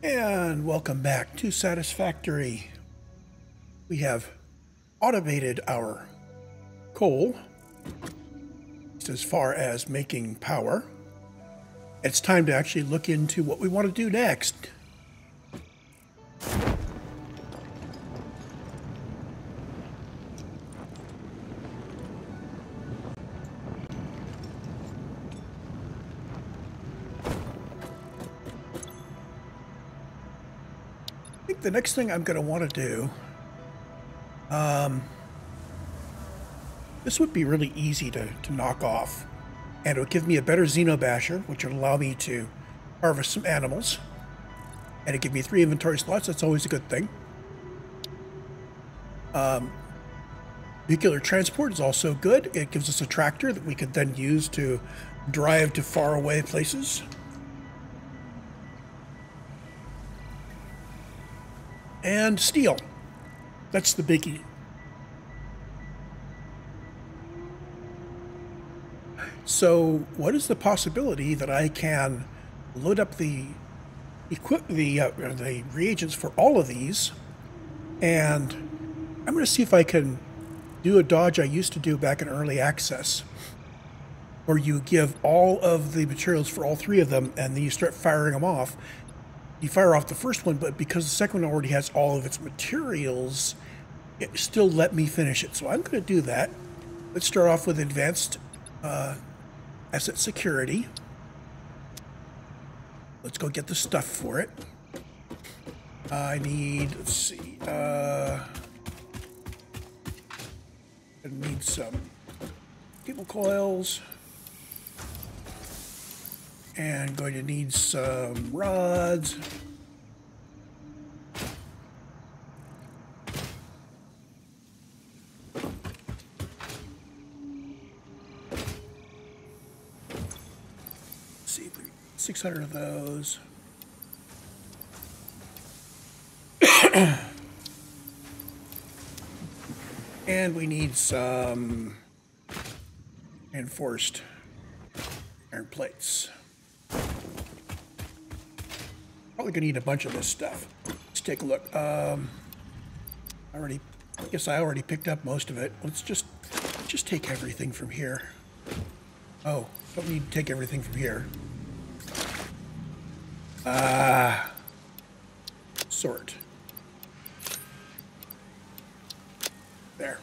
And welcome back to Satisfactory. We have automated our coal as far as making power. It's time to actually look into what we want to do next. I think the next thing I'm going to want to do, this would be really easy to knock off, and it would give me a better Xenobasher, which would allow me to harvest some animals, and it give me 3 inventory slots. That's always a good thing. Vehicular transport is also good. It gives us a tractor that we could then use to drive to faraway places. And steel. That's the biggie. So what is the possibility that I can load up the reagents for all of these, and I'm going to see if I can do a dodge I used to do back in early access, where you give all of the materials for all 3 of them and then you start firing them off. You fire off the first one, but because the second one already has all of its materials, it still let me finish it. So I'm going to do that. Let's start off with advanced asset security. Let's go get the stuff for it. I need, let's see, I need some cable coils. And going to need some rods. Let's see, 600 of those. And we need some reinforced iron plates. Probably gonna need a bunch of this stuff. Let's take a look. I guess I already picked up most of it. Let's just take everything from here. Oh, don't need to take everything from here. Sort. There.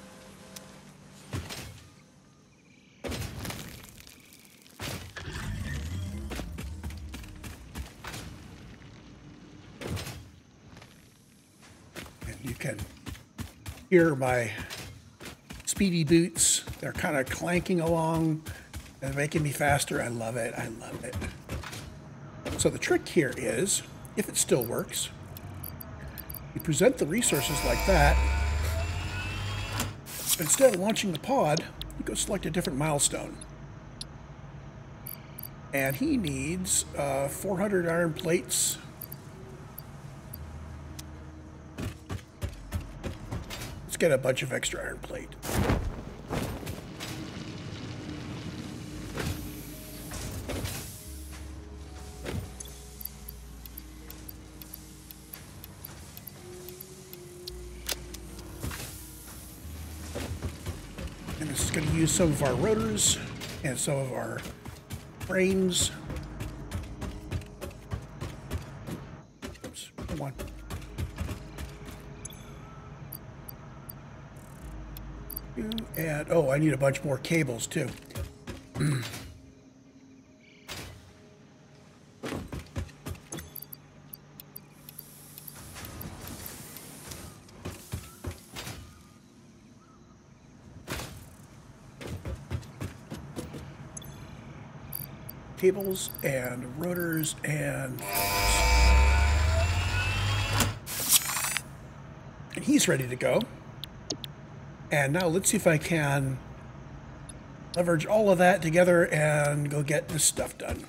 You can hear my speedy boots. They're kind of clanking along and making me faster. I love it. I love it. So the trick here is, if it still works, you present the resources like that. But instead of launching the pod, you go select a different milestone. And he needs 400 iron plates. Get a bunch of extra iron plate. And this is going to use some of our rotors and some of our frames. Oops, come on. And, oh, I need a bunch more cables, too. Cables and rotors and he's ready to go. And now let's see if I can leverage all of that together and go get this stuff done.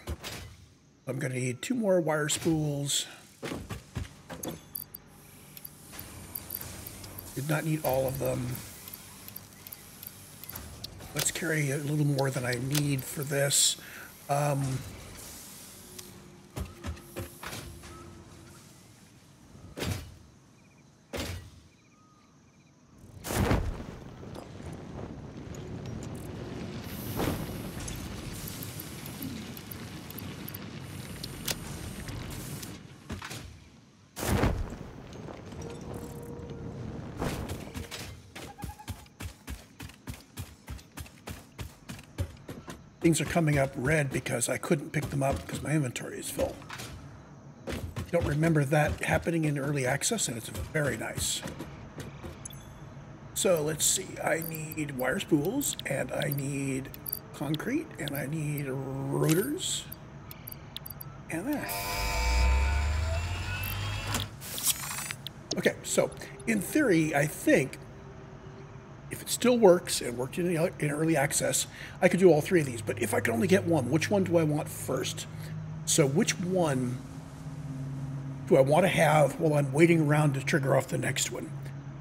I'm going to need 2 more wire spools. Did not need all of them. Let's carry a little more than I need for this. things are coming up red because I couldn't pick them up because my inventory is full. Don't remember that happening in early access, and it's very nice. So let's see, I need wire spools, and I need concrete, and I need rotors, and that. Okay, so in theory, I think if it still works and worked in early access, I could do all three of these. But if I could only get one, which one do I want first? So which one do I want to have while I'm waiting around to trigger off the next one?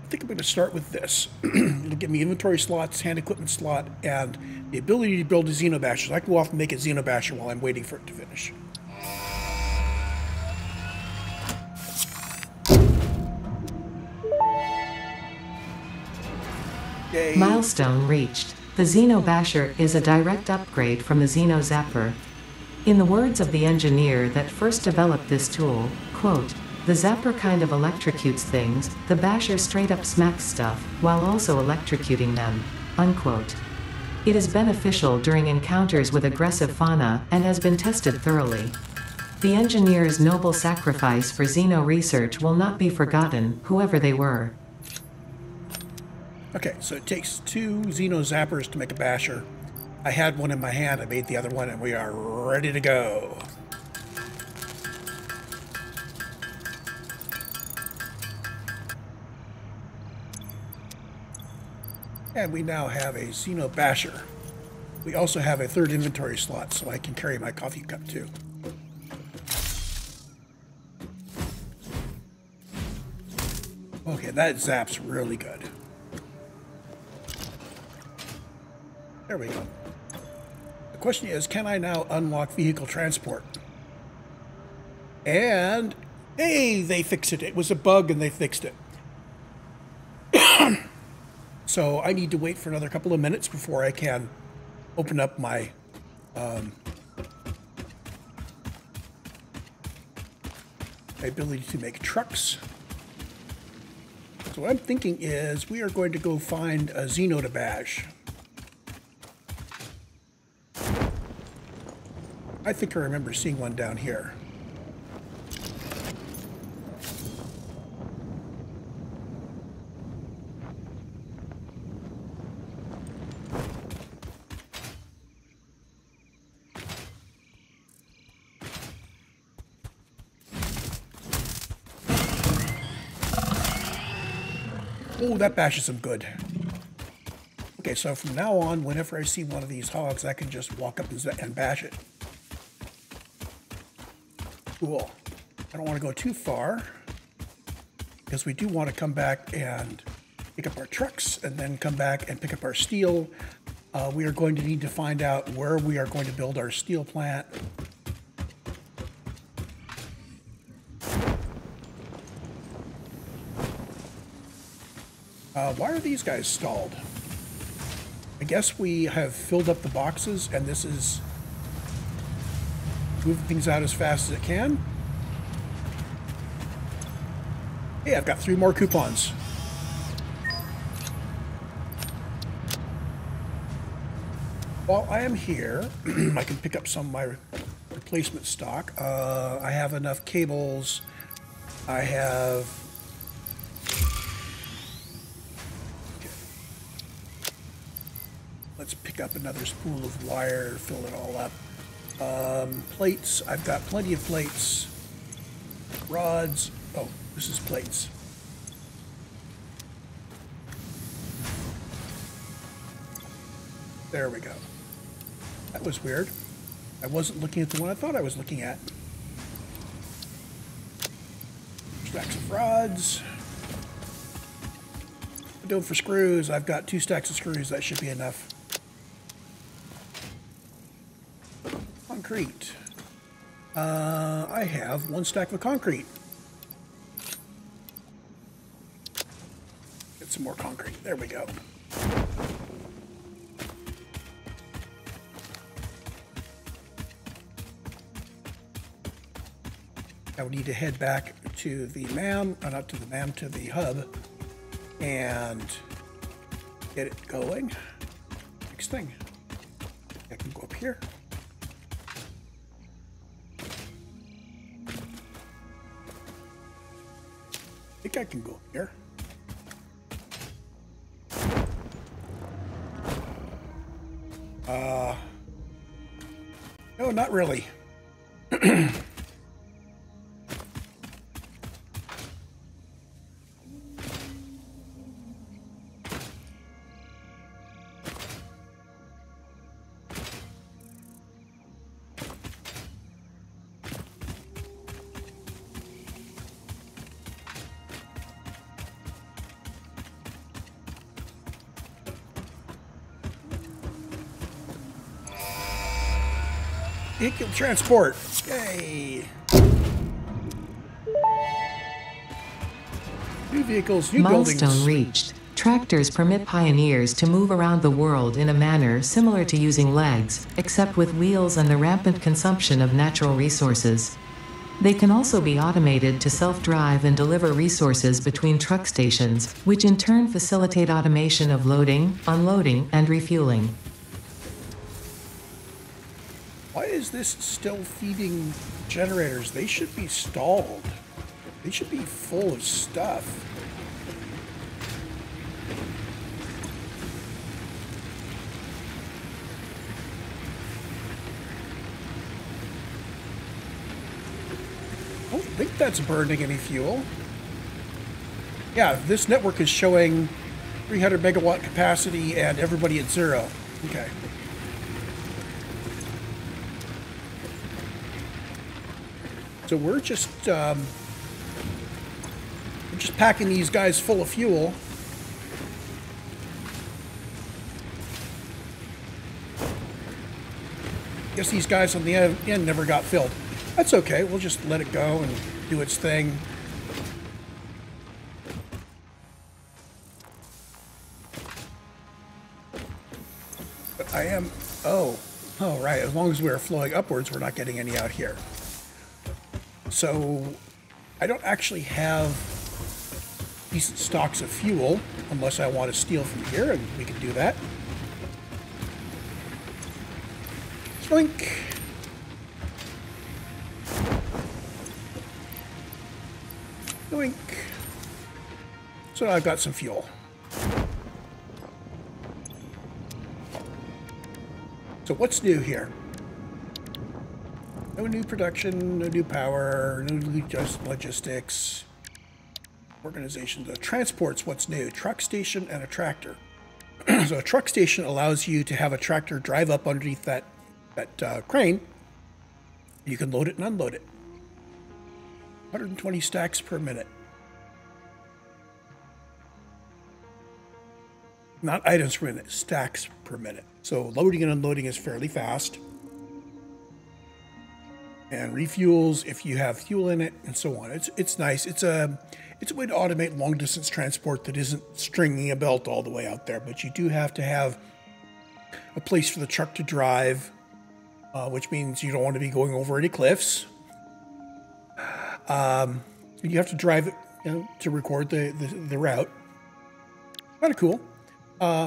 I think I'm going to start with this. It'll give me inventory slots, hand equipment slot, and the ability to build a Xenobasher. So I can go off and make a Xenobasher while I'm waiting for it to finish. Yay. Milestone reached. The Xenobasher is a direct upgrade from the Xenozapper. In the words of the engineer that first developed this tool, quote, "The zapper kind of electrocutes things, the basher straight up smacks stuff, while also electrocuting them," unquote. It is beneficial during encounters with aggressive fauna, and has been tested thoroughly. The engineer's noble sacrifice for Xeno research will not be forgotten, whoever they were. Okay, so it takes 2 Xenozappers to make a basher. I had one in my hand, I made the other one, and we are ready to go. And we now have a Xenobasher. We also have a 3rd inventory slot, so I can carry my coffee cup too. Okay, that zaps really good. There we go. The question is, can I now unlock vehicle transport? And, hey, they fixed it. It was a bug and they fixed it. So I need to wait for another couple of minutes before I can open up my ability to make trucks. So what I'm thinking is we are going to go find a Xeno to bash. I think I remember seeing one down here. Oh, that bashes them good. Okay, so from now on, whenever I see one of these hogs, I can just walk up and bash it. Cool. I don't want to go too far, because we do want to come back and pick up our trucks and then come back and pick up our steel. We are going to need to find out where we are going to build our steel plant. Why are these guys stalled? I guess we have filled up the boxes and this is moving things out as fast as it can. Hey, I've got 3 more coupons. While I am here, I can pick up some of my replacement stock. I have enough cables. I have... Okay. Let's pick up another spool of wire, fill it all up. Plates, I've got plenty of plates. Rods, oh, this is plates. There we go. That was weird. I wasn't looking at the one I thought I was looking at. Stacks of rods. Doing for screws, I've got 2 stacks of screws, that should be enough. Concrete. I have 1 stack of concrete. Get some more concrete. There we go. Now we need to head back to the not to the MAM, to the hub, and get it going. Next thing, I can go up here. here? I think I can go here. No, not really. Vehicle transport. Yay. New vehicles, new buildings. Milestone reached. Tractors permit pioneers to move around the world in a manner similar to using legs, except with wheels and the rampant consumption of natural resources. They can also be automated to self-drive and deliver resources between truck stations, which in turn facilitate automation of loading, unloading, and refueling. Why is this still feeding generators? They should be stalled. They should be full of stuff. I don't think that's burning any fuel. Yeah, this network is showing 300 megawatt capacity and everybody at 0. Okay. So we're just packing these guys full of fuel. Guess these guys on the end never got filled. That's okay. We'll just let it go and do its thing. But I am... Oh, right. As long as we're flowing upwards, we're not getting any out here. So I don't actually have decent stocks of fuel unless I want to steal from here, and we can do that. Slink. Doink. So now I've got some fuel. So what's new here? No new production, no new power, no new logistics. Organization. The transport's what's new. Truck station and a tractor. So a truck station allows you to have a tractor drive up underneath that crane. You can load it and unload it. 120 stacks per minute. Not items per minute, stacks per minute. So loading and unloading is fairly fast. And refuels if you have fuel in it, and so on. It's nice. It's a way to automate long distance transport that isn't stringing a belt all the way out there. But you do have to have a place for the truck to drive, which means you don't want to be going over any cliffs. And you have to drive it, to record the route. Kind of cool.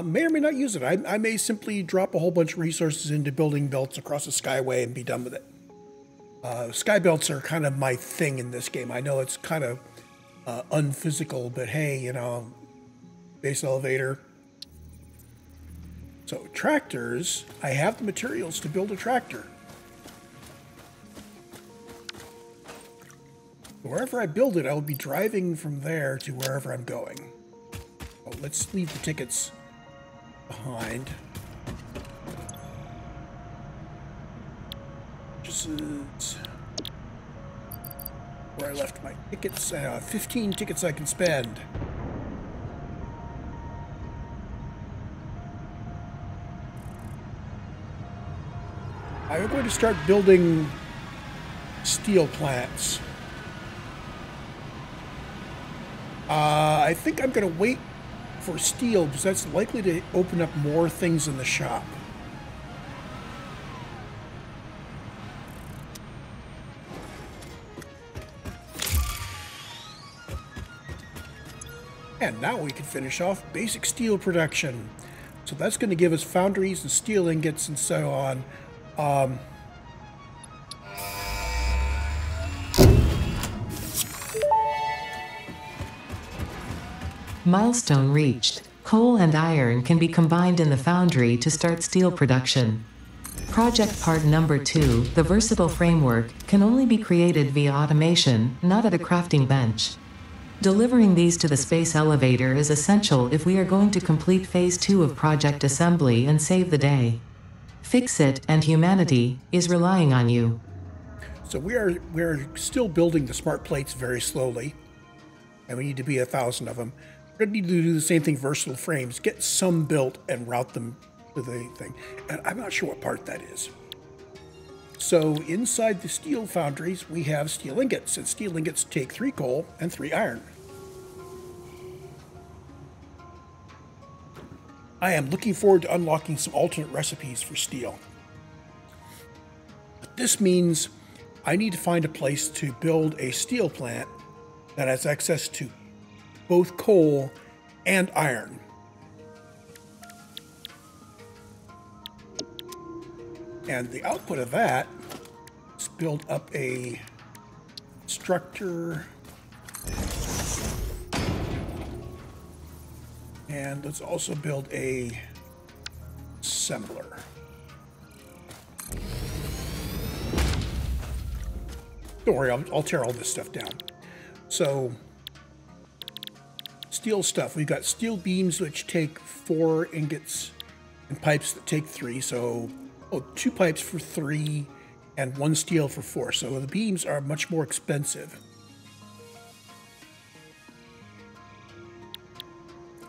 May or may not use it. I may simply drop a whole bunch of resources into building belts across the skyway and be done with it. Sky belts are kind of my thing in this game. I know it's kind of unphysical, but hey, base elevator. So tractors, I have the materials to build a tractor. Wherever I build it, I will be driving from there to wherever I'm going. Oh, let's leave the tickets behind. This is where I left my tickets. 15 tickets I can spend. I'm going to start building steel plants. I think I'm going to wait for steel because that's likely to open up more things in the shop. And now we can finish off basic steel production. So that's going to give us foundries and steel ingots and so on. Milestone reached. Coal and iron can be combined in the foundry to start steel production. Project part number 2, the versatile framework, can only be created via automation, not at a crafting bench. Delivering these to the space elevator is essential if we are going to complete phase 2 of project assembly and save the day. Fix It and humanity is relying on you. So we're still building the smart plates very slowly, and we need to be 1,000 of them. We're going to need to do the same thing, versatile frames, get some built and route them to the thing. And I'm not sure what part that is. So inside the steel foundries, we have steel ingots, and steel ingots take 3 coal and 3 iron. I am looking forward to unlocking some alternate recipes for steel. But this means I need to find a place to build a steel plant that has access to both coal and iron. And the output of that is build up a structure. And let's also build a assembler. Don't worry, I'll tear all this stuff down. So, steel stuff. We've got steel beams which take 4 ingots and pipes that take 3. So, 2 pipes for 3 and 1 steel for 4. So the beams are much more expensive.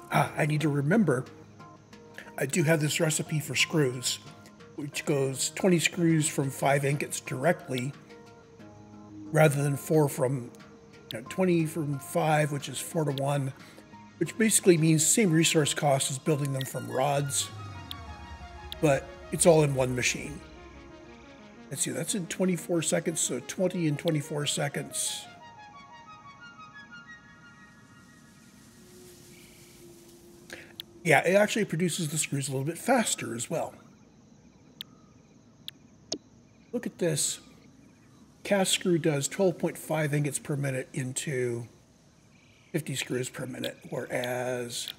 I need to remember, I do have this recipe for screws, which goes 20 screws from 5 ingots directly, rather than 4 from 20 from 5, which is 4 to 1, which basically means the same resource cost as building them from rods, but it's all in one machine. Let's see, that's in 24 seconds, so 20 in 24 seconds. Yeah, it actually produces the screws a little bit faster as well. Look at this. Cast screw does 12.5 ingots per minute into 50 screws per minute, whereas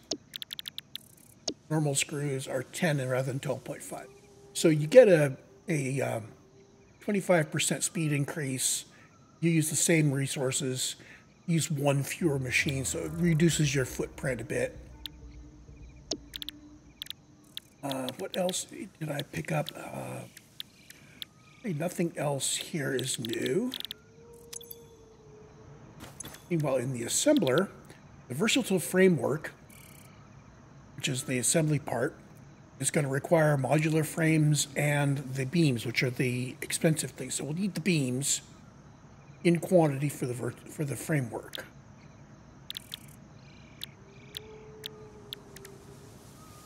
normal screws are 10 rather than 12.5. So you get a 25% speed increase. You use the same resources, use 1 fewer machine, so it reduces your footprint a bit. What else did I pick up? Nothing else here is new. Meanwhile, in the assembler, the versatile framework, which is the assembly part, is going to require modular frames and the beams, which are the expensive things. So we'll need the beams in quantity for the framework.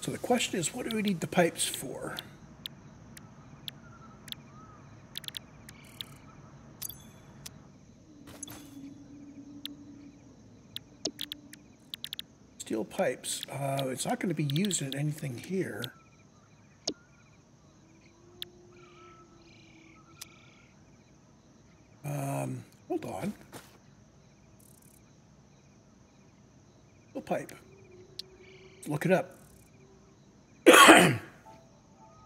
So the question is, what do we need the pipes for? Steel pipes. It's not going to be used in anything here. Hold on. Steel pipe. Let's look it up.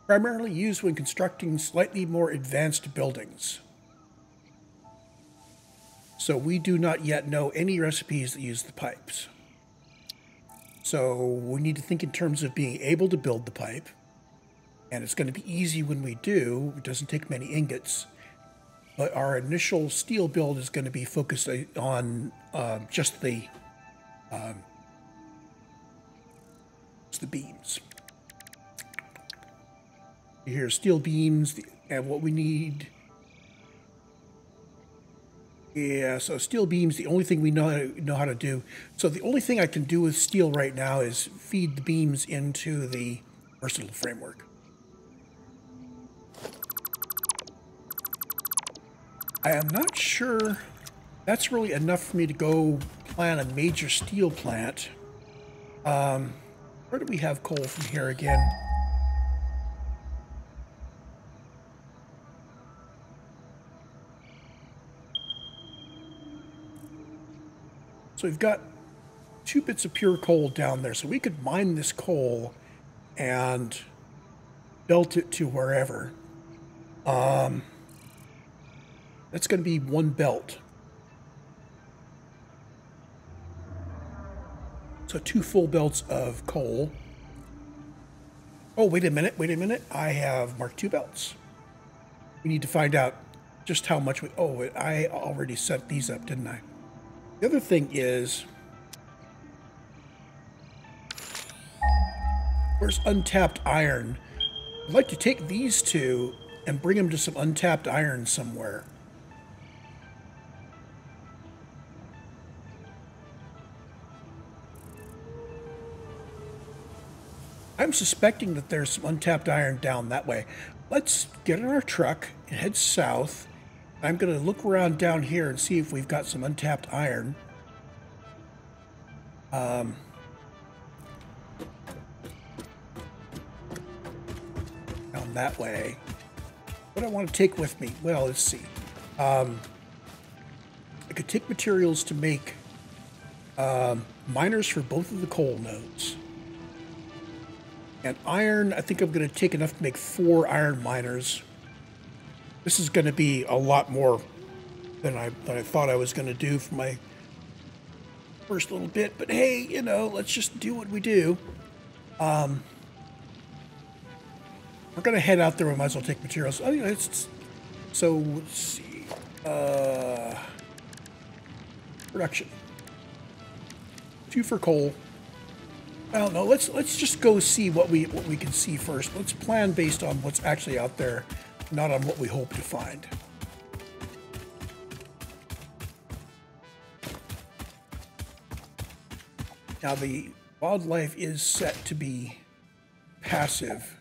Primarily used when constructing slightly more advanced buildings. So we do not yet know any recipes that use the pipes. So we need to think in terms of being able to build the pipe, and it's going to be easy when we do. It doesn't take many ingots, but our initial steel build is going to be focused on just the beams. Here's steel beams, and what we need. Yeah, so steel beams, the only thing we know how to do. So the only thing I can do with steel right now is feed the beams into the versatile framework. I am not sure that's really enough for me to go plan a major steel plant. Where do we have coal from here again? So we've got 2 bits of pure coal down there, so we could mine this coal and belt it to wherever. That's going to be 1 belt. So 2 full belts of coal. Oh, wait a minute. I have marked 2 belts. We need to find out just how much we... Oh, I already set these up, didn't I? The other thing is... Where's untapped iron? I'd like to take these 2 and bring them to some untapped iron somewhere. I'm suspecting that there's some untapped iron down that way. Let's get in our truck and head south. I'm going to look around down here and see if we've got some untapped iron. Down that way. What do I want to take with me? Well, let's see. I could take materials to make miners for both of the coal nodes. And iron, I think I'm going to take enough to make 4 iron miners. This is going to be a lot more than I thought I was going to do for my first little bit. But hey, you know, let's just do what we do. We're going to head out there. We might as well take materials. Oh, yeah, so let's see. Production. 2 for coal. I don't know. Let's just go see what we can see first. Let's plan based on what's actually out there, not on what we hope to find. Now the wildlife is set to be passive,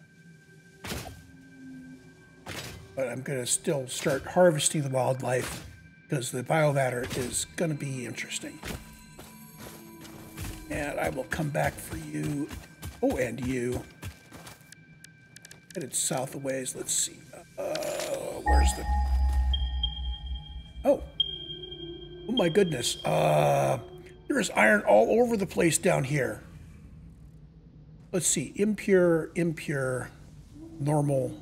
but I'm going to still start harvesting the wildlife because the biomatter is going to be interesting. And I will come back for you. Oh, and you. Headed south a ways. Let's see. Where's the... Oh. Oh, my goodness. There is iron all over the place down here. Let's see. Impure, impure, normal,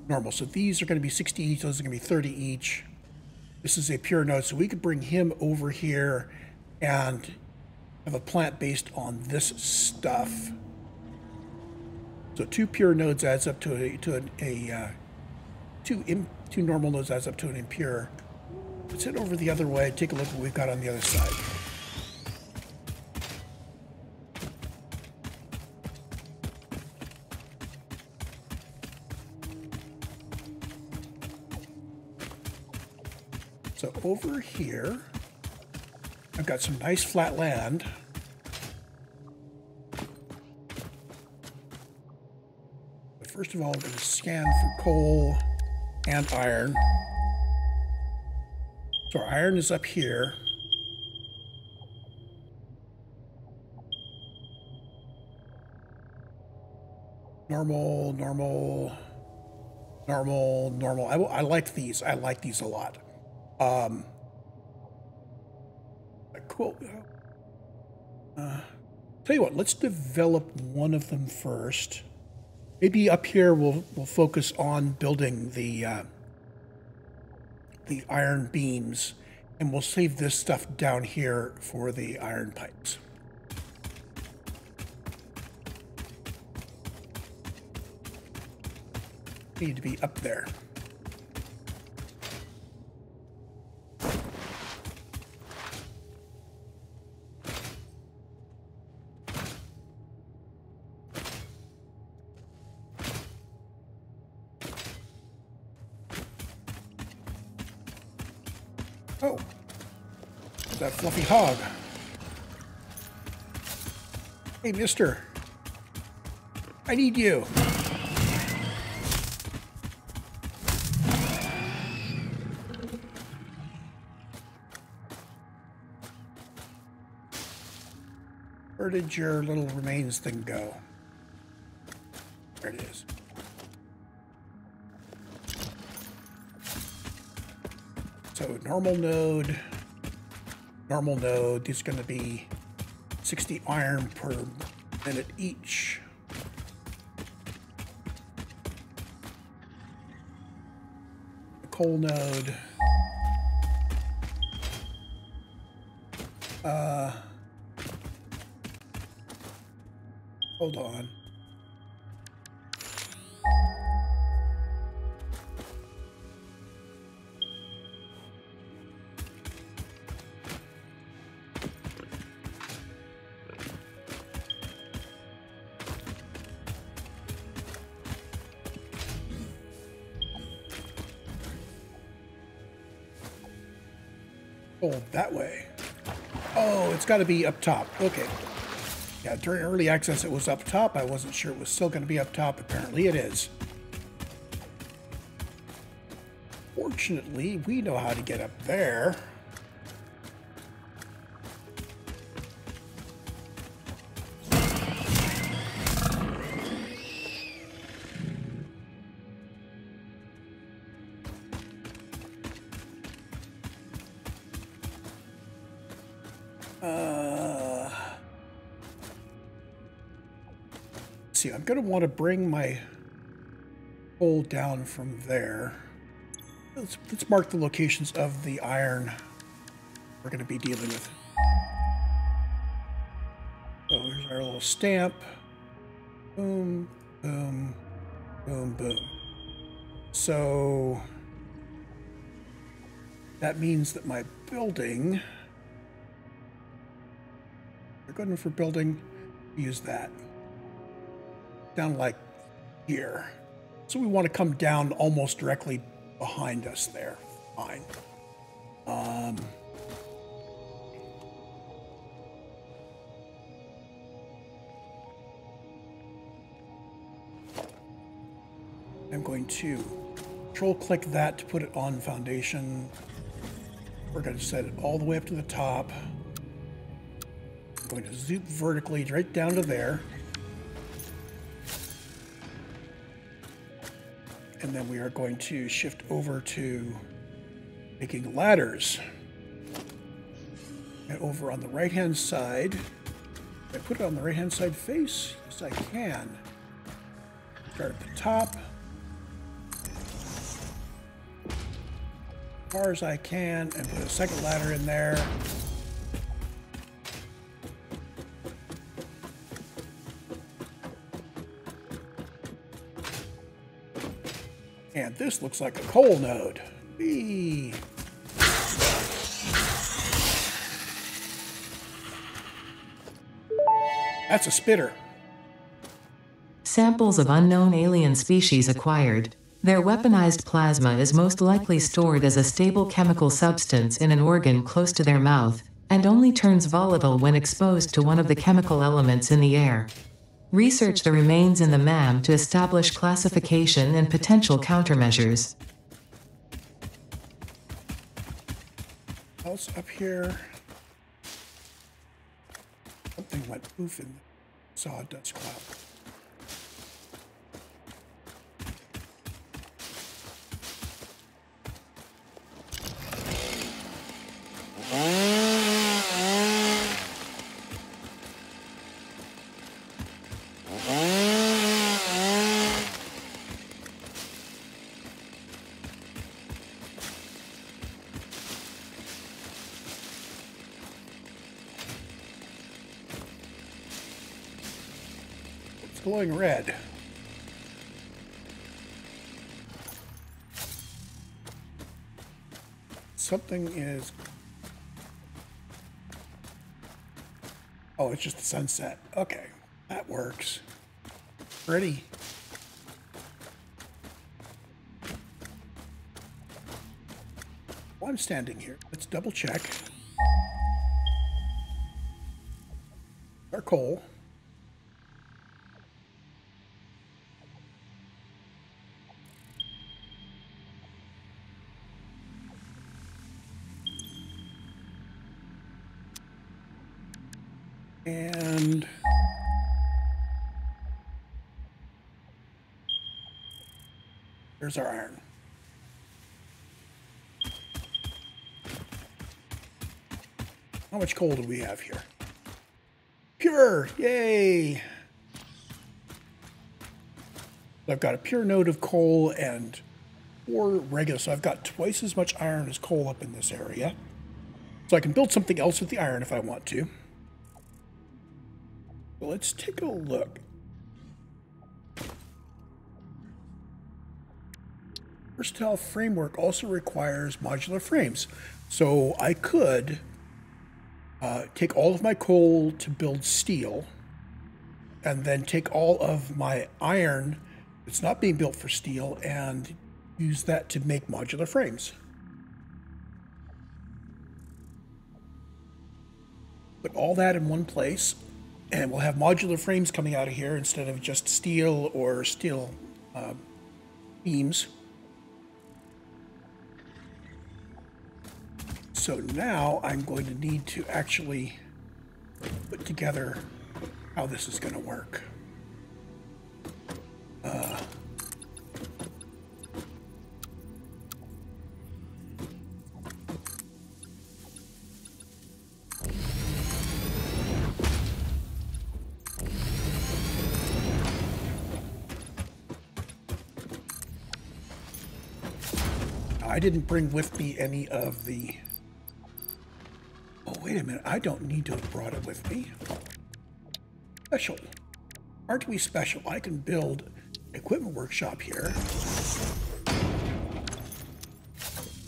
normal. So these are going to be 60 each. Those are going to be 30 each. This is a pure node. So we could bring him over here and... have a plant based on this stuff. So 2 pure nodes adds up to two normal nodes adds up to an impure. Let's head over the other way. Take a look at what we've got on the other side. So over here, I've got some nice flat land. But first of all, I'm going to scan for coal and iron. So our iron is up here. Normal, normal, normal, normal. I like these. I like these a lot. Cool. Tell you what, let's develop one of them first. Maybe up here we'll focus on building the iron beams, and we'll save this stuff down here for the iron pipes. Need to be up there. Oh, that fluffy hog. Hey, mister. I need you. Where did your little remains thing go? There it is. So normal node, normal node. These are going to be 60 iron per minute each. The coal node. Hold on. Oh, that way. Oh, it's got to be up top. Okay. Yeah, during early access it was up top. I wasn't sure it was still going to be up top. Apparently it is. Fortunately, we know how to get up there. See, I'm going to want to bring my hole down from there. Let's mark the locations of the iron we're going to be dealing with. So here's our little stamp. Boom, boom, boom, boom. So that means that my building, we're going for building, use that. Down like here. So we want to come down almost directly behind us there. Fine. I'm going to control click that to put it on foundation. We're going to set it all the way up to the top. I'm going to zoom vertically right down to there. And then we are going to shift over to making ladders. And over on the right-hand side, I put it on the right-hand side face? Yes, I can. Start at the top. As far as I can, and put a second ladder in there. And this looks like a coal node. Eee. That's a spitter. Samples of unknown alien species acquired. Their weaponized plasma is most likely stored as a stable chemical substance in an organ close to their mouth, and only turns volatile when exposed to one of the chemical elements in the air. Research the remains in the MAM to establish classification and potential countermeasures. Else up here. Something went poof in the sawdust cloud. Glowing red. Something is... Oh, it's just the sunset. Okay, that works. Ready. While I'm standing here, let's double check. Our coal. And there's our iron. How much coal do we have here? Pure! Yay! I've got a pure node of coal and 4 regular, so I've got twice as much iron as coal up in this area. So I can build something else with the iron if I want to. So let's take a look. Versatile framework also requires modular frames. So I could take all of my coal to build steel, and then take all of my iron that's not being built for steel and use that to make modular frames. Put all that in one place, and we'll have modular frames coming out of here instead of just steel or steel beams. So now I'm going to need to actually put together how this is going to work. I didn't bring with me any of the... Oh, wait a minute. I don't need to have brought it with me. Special. Aren't we special? I can build equipment workshop here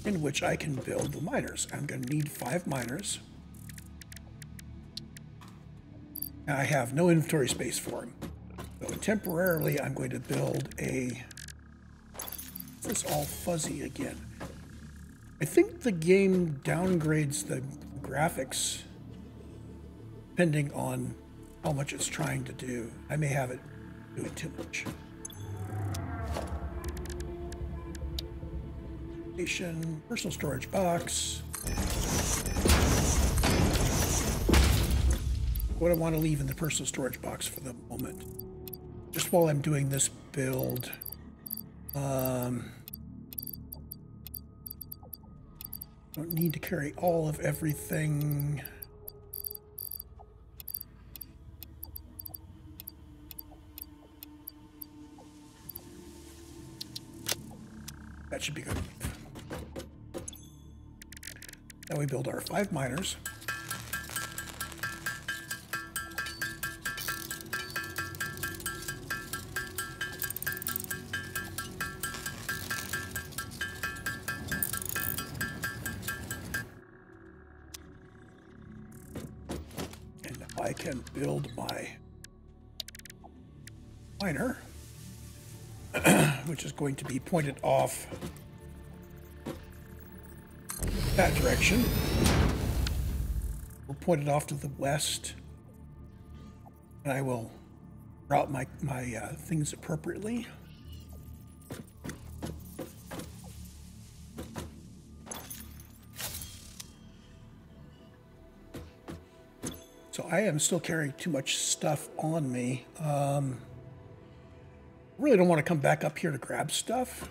in which I can build the miners. I'm going to need 5 miners. And I have no inventory space for them. So temporarily, I'm going to build a... This is all fuzzy again. I think the game downgrades the graphics depending on how much it's trying to do. I may have it doing too much. Personal storage box. What I want to leave in the personal storage box for the moment. Just while I'm doing this build. Don't need to carry all of everything. That should be good. Now we build our 5 miners. I can build my miner, which is going to be pointed off that direction. We'll point it off to the west, and I will route my things appropriately. So I am still carrying too much stuff on me. Really don't want to come back up here to grab stuff.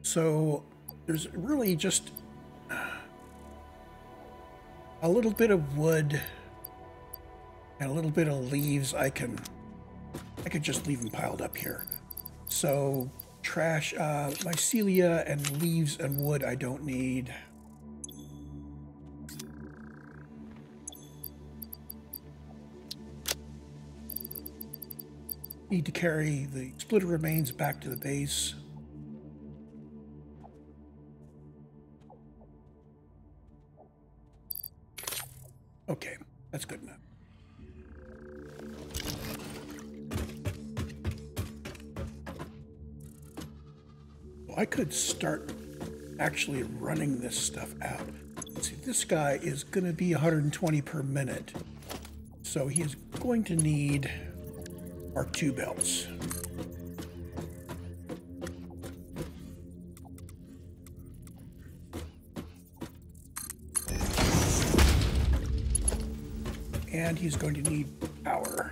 So there's really just a little bit of wood and a little bit of leaves. I could just leave them piled up here. So trash, mycelia and leaves and wood I don't need. Need to carry the splitter remains back to the base. Okay, that's good enough. I could start actually running this stuff out. Let's see, this guy is going to be 120 per minute. So he is going to need our 2 belts. and he's going to need power.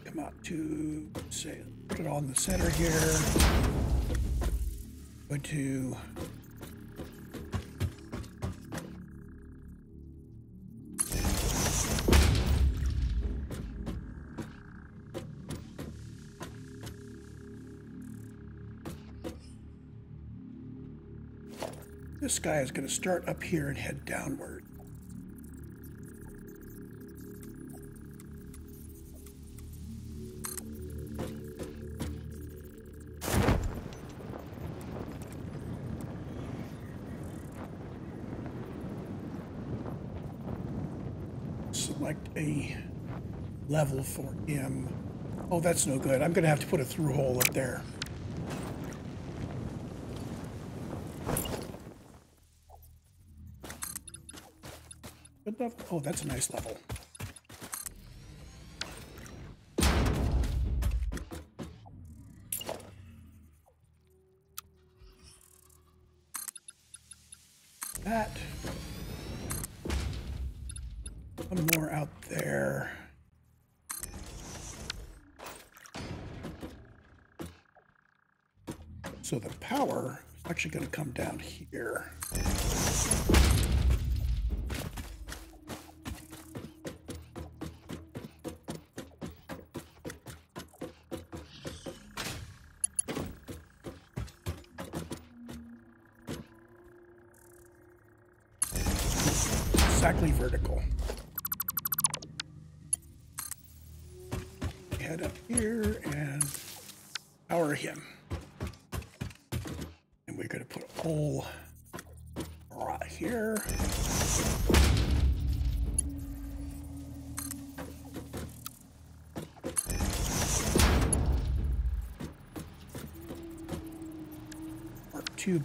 Come out to, say, put it on the center here. Going to this guy is going to start up here and head downward. Select a level for him. Oh, that's no good. I'm going to have to put a through hole up there. Good level. Oh, that's a nice level. That. One more out there. So the power is actually going to come down here. Exactly vertical. Head up here and power him. And we're going to put a hole right here. Mark II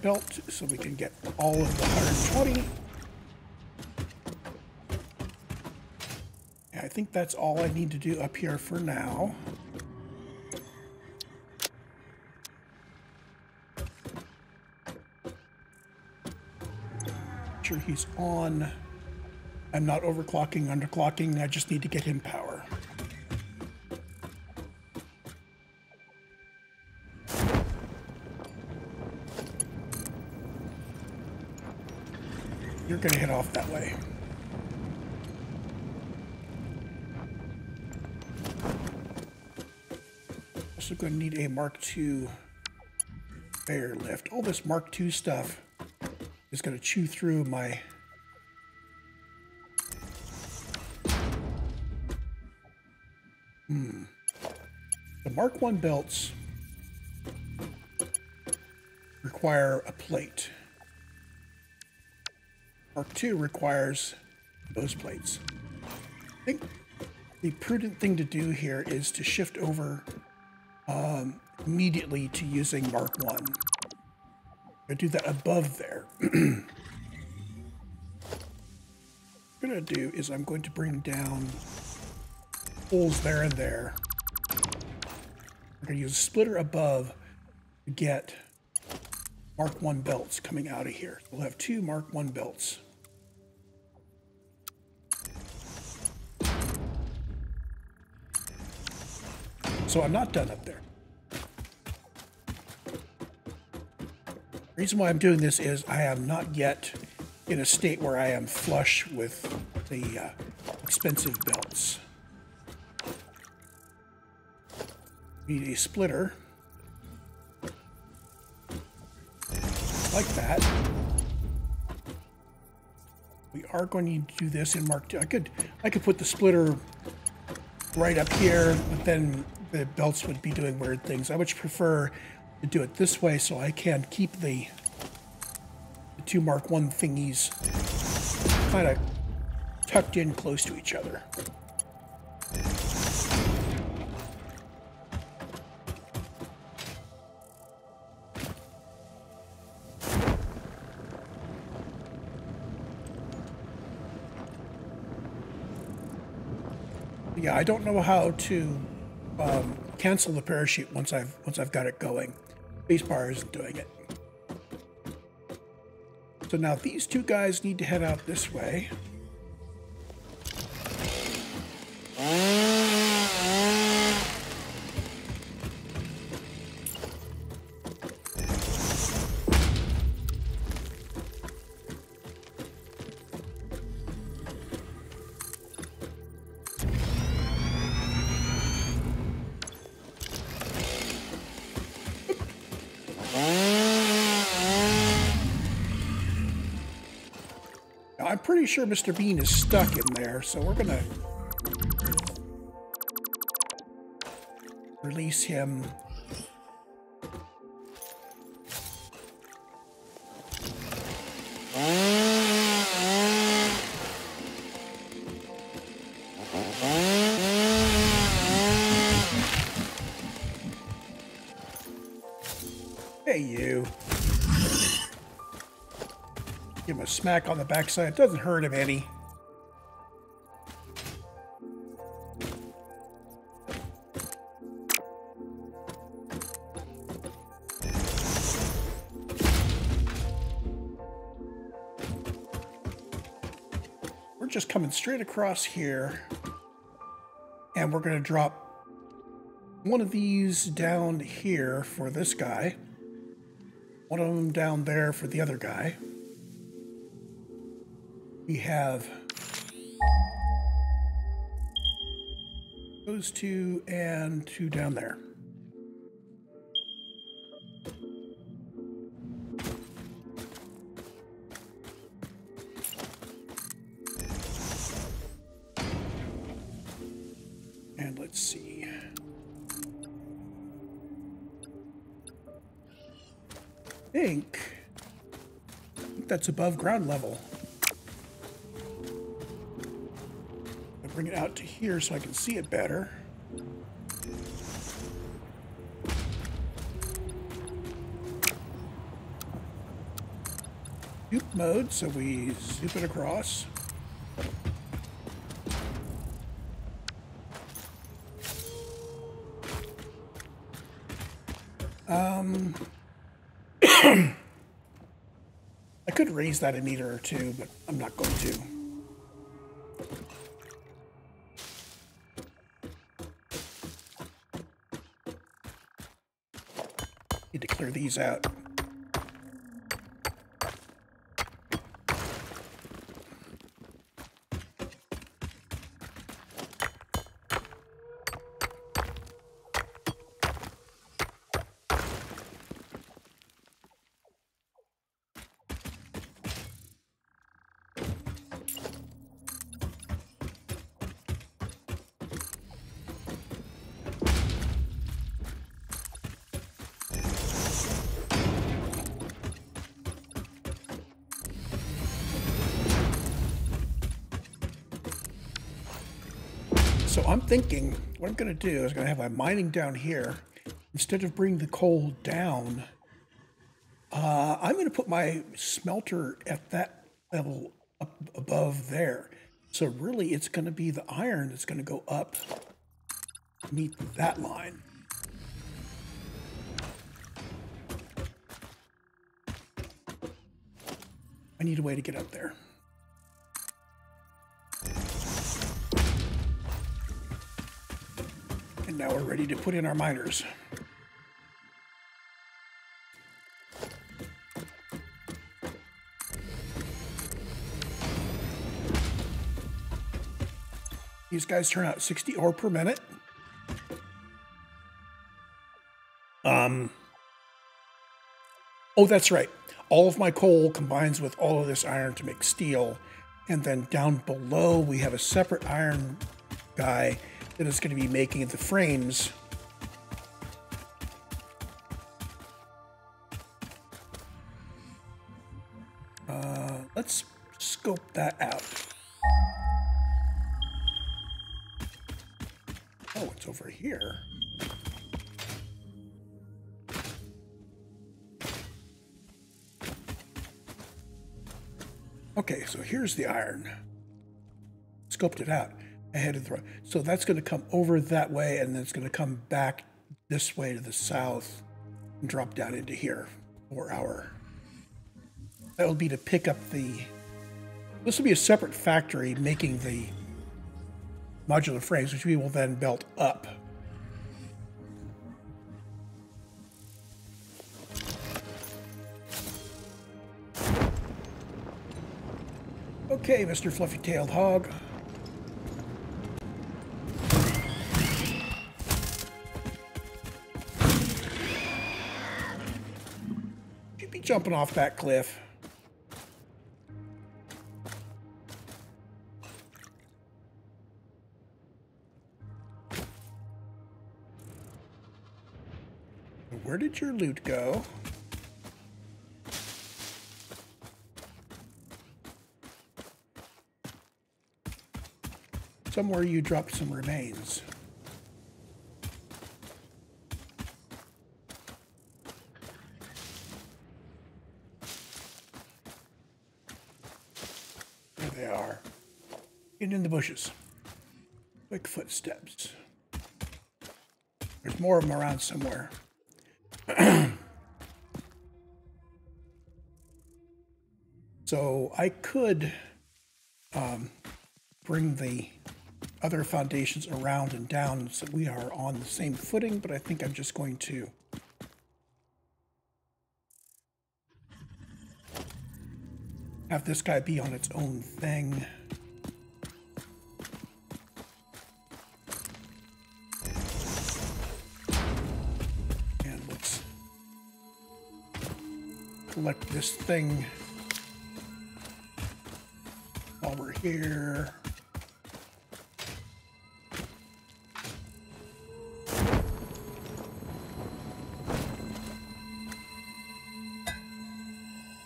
belt so we can get all of the 120. I think that's all I need to do up here for now. Make sure he's on. I'm not overclocking, underclocking. I just need to get him power. You're going to head off that way. Also going to need a Mark II bear lift. All this Mark II stuff is going to chew through my The Mark I belts require a plate. Mark II requires those plates. I think the prudent thing to do here is to shift over immediately to using Mark I. I'm going to do that above there. What I'm going to do is I'm going to bring down holes there and there. I'm going to use a splitter above to get Mark I belts coming out of here. We'll have two Mark I belts. So I'm not done up there. The reason why I'm doing this is I am not yet in a state where I am flush with the expensive belts. Need a splitter like that. We are going to do this in Mark II. I could put the splitter right up here, but then the belts would be doing weird things. I would prefer to do it this way so I can keep the two Mark I thingies kind of tucked in close to each other. Yeah, I don't know how to cancel the parachute once I've got it going. Spacebar isn't doing it. So now these two guys need to head out this way. I'm pretty sure Mr. Bean is stuck in there, so we're gonna release him. Hey, you. Give him a smack on the backside. It doesn't hurt him any. We're just coming straight across here. And we're going to drop one of these down here for this guy. One of them down there for the other guy. We have those two and two down there. And let's see. I think that's above ground level. Bring it out to here so I can see it better. Zoop mode, so we zoop it across. I could raise that a meter or two, but I'm not going to. Need to clear these out. So I'm thinking what I'm going to do is going to have my mining down here. Instead of bringing the coal down, I'm going to put my smelter at that level up above there. So really it's going to be the iron that's going to go up to meet that line. I need a way to get up there. And now we're ready to put in our miners. These guys turn out 60 ore per minute. Oh, that's right. All of my coal combines with all of this iron to make steel. And then down below, we have a separate iron guy that is going to be making the frames. Let's scope that out. Oh, it's over here. Okay, so here's the iron. Scoped it out. I headed through. So that's going to come over that way, and then it's going to come back this way to the south and drop down into here for our That will be to pick up the... This will be a separate factory making the modular frames, which we will then belt up. Okay, Mr. Fluffy-tailed hog. You'd be jumping off that cliff. Where did your loot go? Somewhere you dropped some remains. There they are. Hidden in the bushes. Quick footsteps. There's more of them around somewhere. So I could bring the other foundations around and down so we are on the same footing, but I think I'm just going to have this guy be on its own thing. And let's collect this thing while we're here.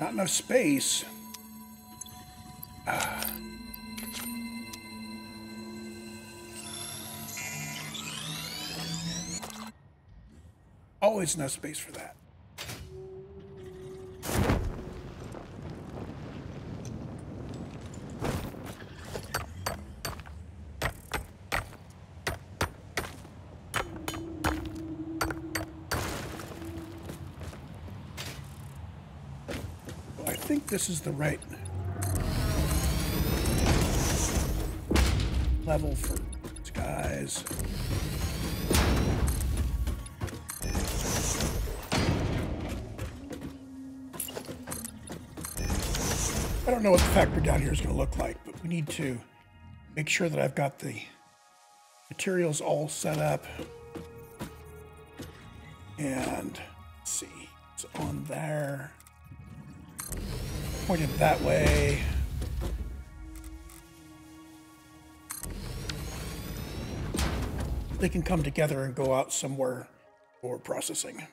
Not enough space. Always enough space for that. I think this is the right level for these guys. I don't know what the factory down here is going to look like, but we need to make sure that I've got the materials all set up. And let's see, it's on there. Pointed that way. They can come together and go out somewhere for processing.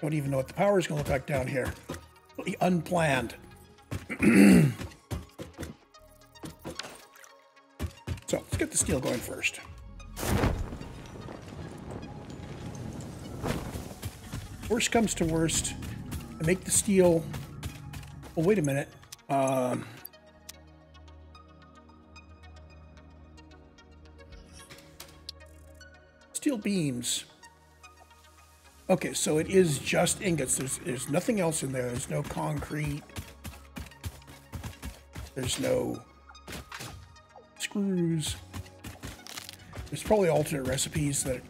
Don't even know what the power is going to look like down here. Really unplanned. So let's get the steel going first. Worst comes to worst, I make the steel. Oh, wait a minute. Steel beams. Okay, so it is just ingots. There's nothing else in there. There's no concrete. There's no screws. There's probably alternate recipes that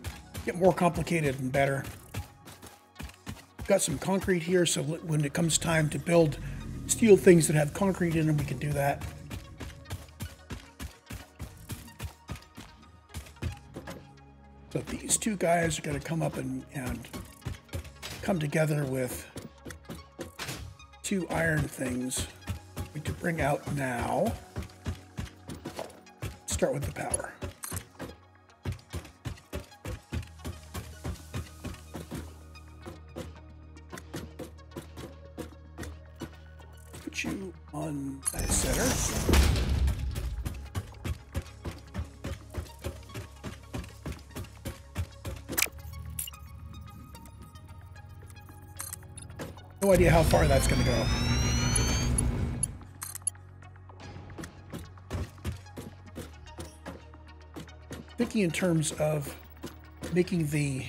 get more complicated and better. Got some concrete here, so when it comes time to build steel things that have concrete in them, we can do that. So these two guys are going to come up and come together with two iron things to bring out now. Start with the power. Put you on that center. No idea how far that's going to go. Thinking in terms of making the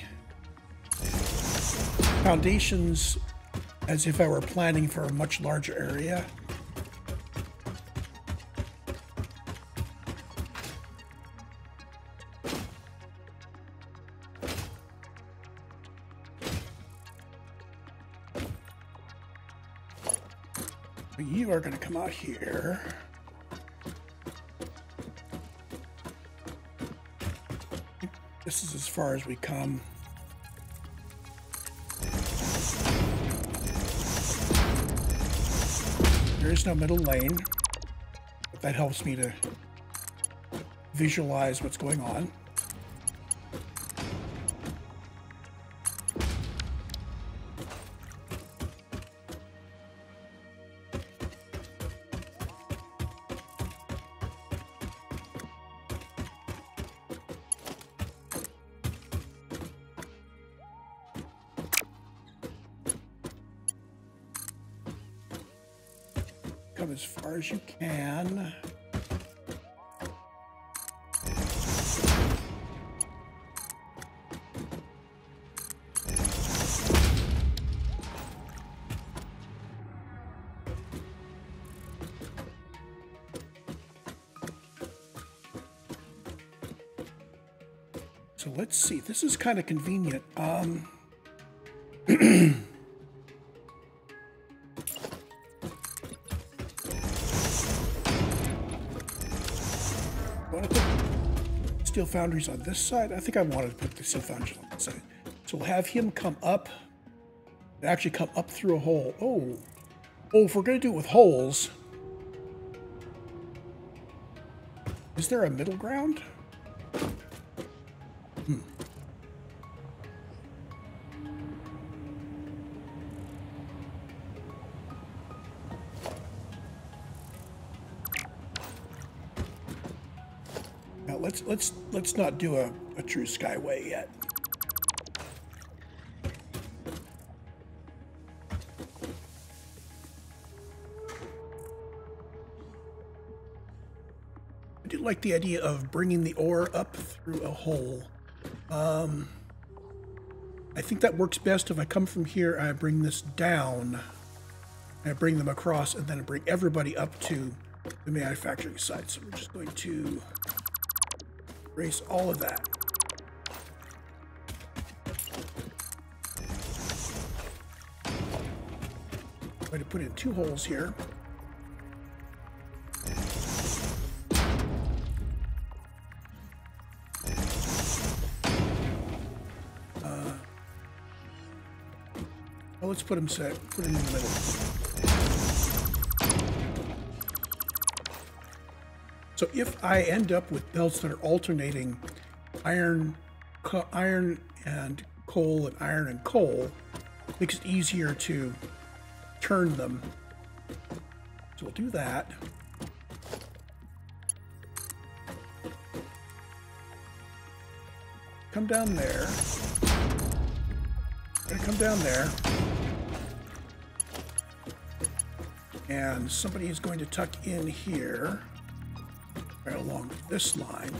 foundations as if I were planning for a much larger area. You are going to come out here. This is as far as we come. There is no middle lane, but that helps me to visualize what's going on. Come as far as you can. So let's see, this is kind of convenient. Steel foundries on this side. I think I wanted to put the steel foundries on this side. So we'll have him come up, actually come up through a hole. Oh, if we're going to do it with holes, is there a middle ground? Now let's not do a true skyway yet. I do like the idea of bringing the ore up through a hole. I think that works best if I come from here, I bring this down, I bring them across, and then I bring everybody up to the manufacturing site. So we're just going to erase all of that. I'm going to put in 2 holes here. Well, let's put them in the middle. So if I end up with belts that are alternating iron and coal and iron and coal, it makes it easier to turn them. So we'll do that. Come down there. Gonna come down there. And somebody is going to tuck in here, right along this line.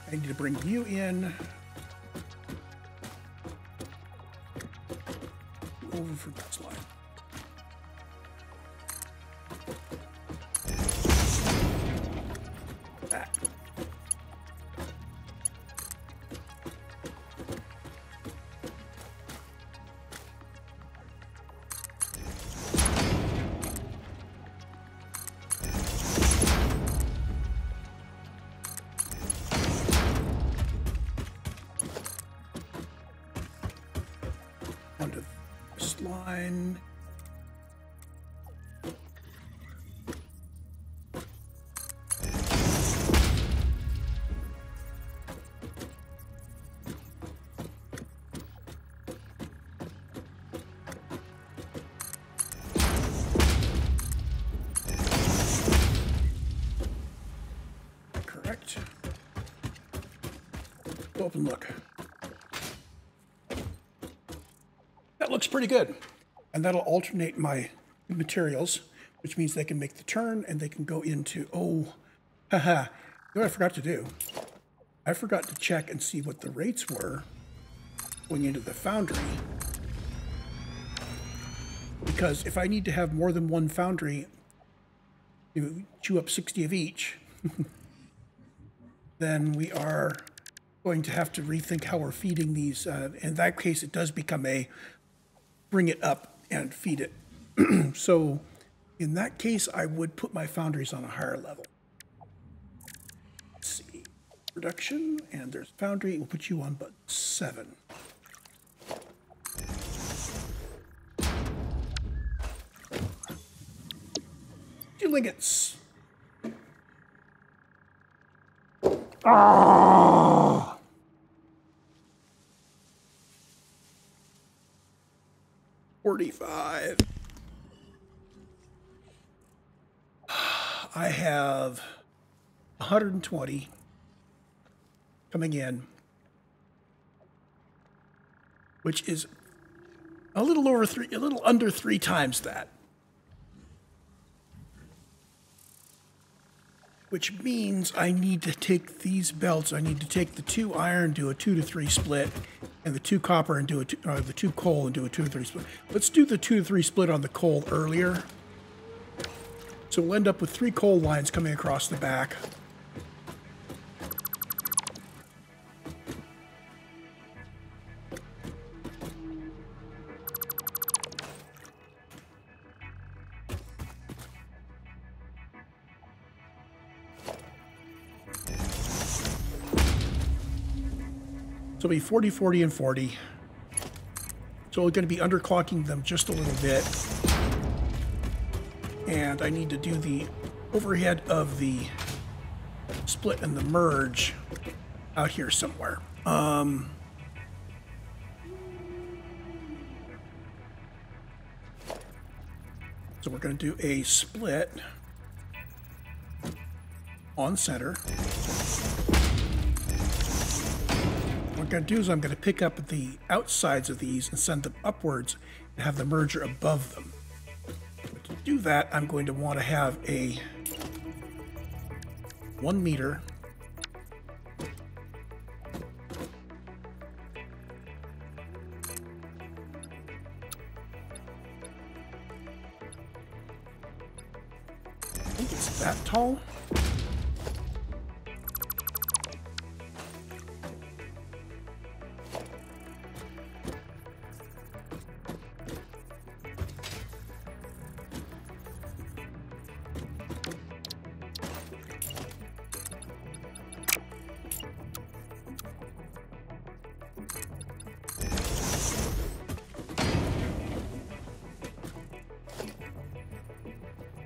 I need to bring you in over from this line. That. Onto this line. Go up and look. That looks pretty good. And that'll alternate my materials, which means they can make the turn and they can go into, oh, haha. You know what I forgot to do? I forgot to check and see what the rates were going into the foundry. Because if I need to have more than one foundry, you chew up 60 of each, then we are going to have to rethink how we're feeding these. In that case, it does become a bring it up and feed it. So in that case, I would put my foundries on a higher level. Let's see. Production, and there's foundry. We'll put you on button 7. 2 linkets. Ah! $45. I have 120 coming in, which is a little under 3 times that. Which means I need to take these belts. I need to take the 2 iron, do a 2 to 3 split, and the 2 copper and do the 2 coal and do a 2 to 3 split. Let's do the 2 to 3 split on the coal earlier. So we'll end up with 3 coal lines coming across the back. So it'll be 40, 40, and 40. So we're going to be underclocking them just a little bit. And I need to do the overhead of the split and the merge out here somewhere. So we're going to do a split on center. What I'm going to do is I'm going to pick up the outsides of these and send them upwards and have the merger above them. But to do that, I'm going to want to have a 1 meter I think it's that tall.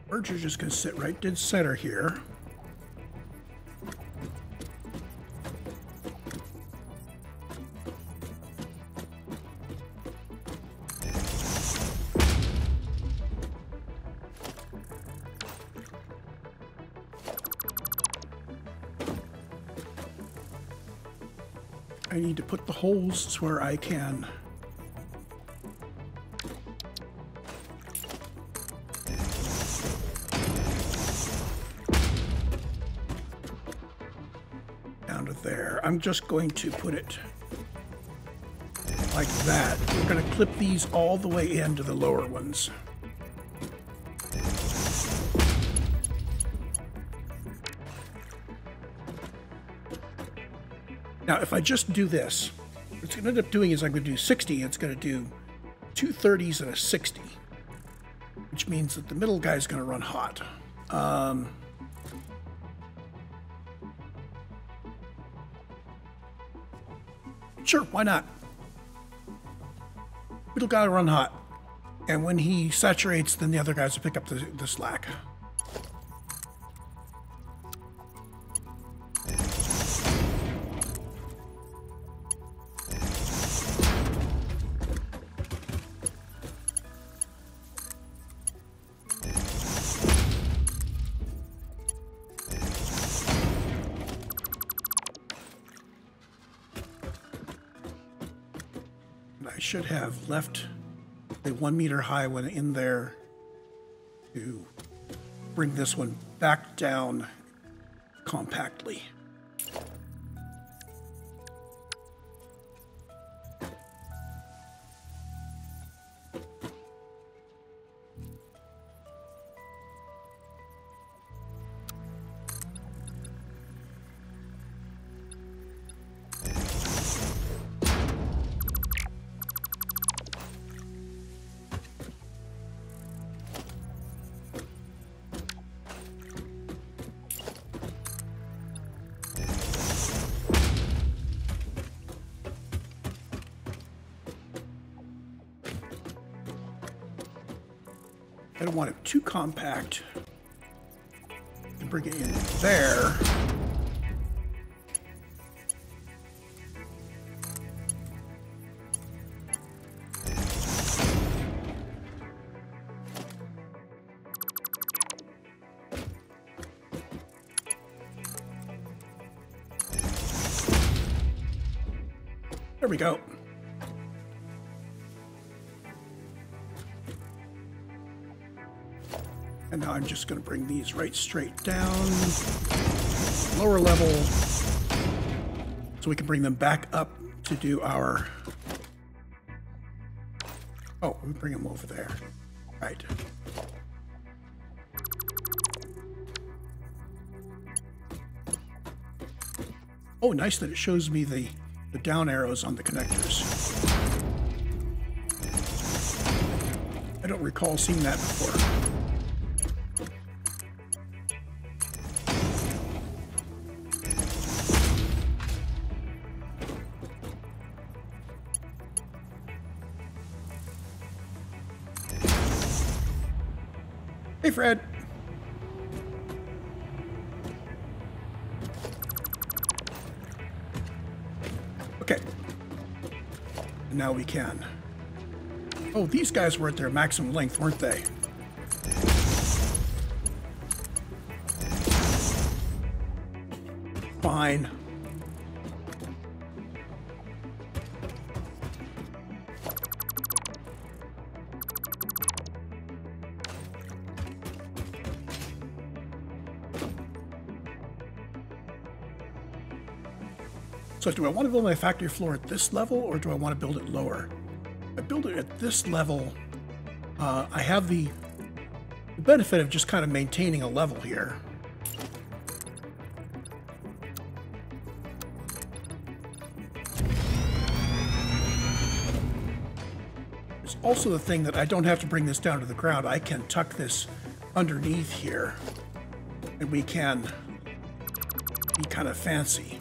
Merger's just going to sit right dead center here. I need to put the holes where I can. There. I'm just going to put it like that. We're going to clip these all the way into the lower ones. Now, if I just do this, what it's going to end up doing is I'm going to do 60. It's going to do 2 30s and a 60, which means that the middle guy is going to run hot. Sure, why not? Middle guy will run hot. And when he saturates, then the other guys will pick up the slack. And I should have left the 1 meter high one in there to bring this one back down compactly. I don't want it too compact. And bring it in there. There we go. And now I'm just going to bring these right straight down, lower level, so we can bring them back up to do our... Oh, we bring them over there. Right. Oh, nice that it shows me the down arrows on the connectors. I don't recall seeing that before. Hey, Fred. Okay. And now we can. Oh, these guys were at their maximum length, weren't they? Fine. So do I want to build my factory floor at this level, or do I want to build it lower? If I build it at this level, I have the benefit of just kind of maintaining a level here. There's also the thing that I don't have to bring this down to the ground. I can tuck this underneath here, and we can be kind of fancy.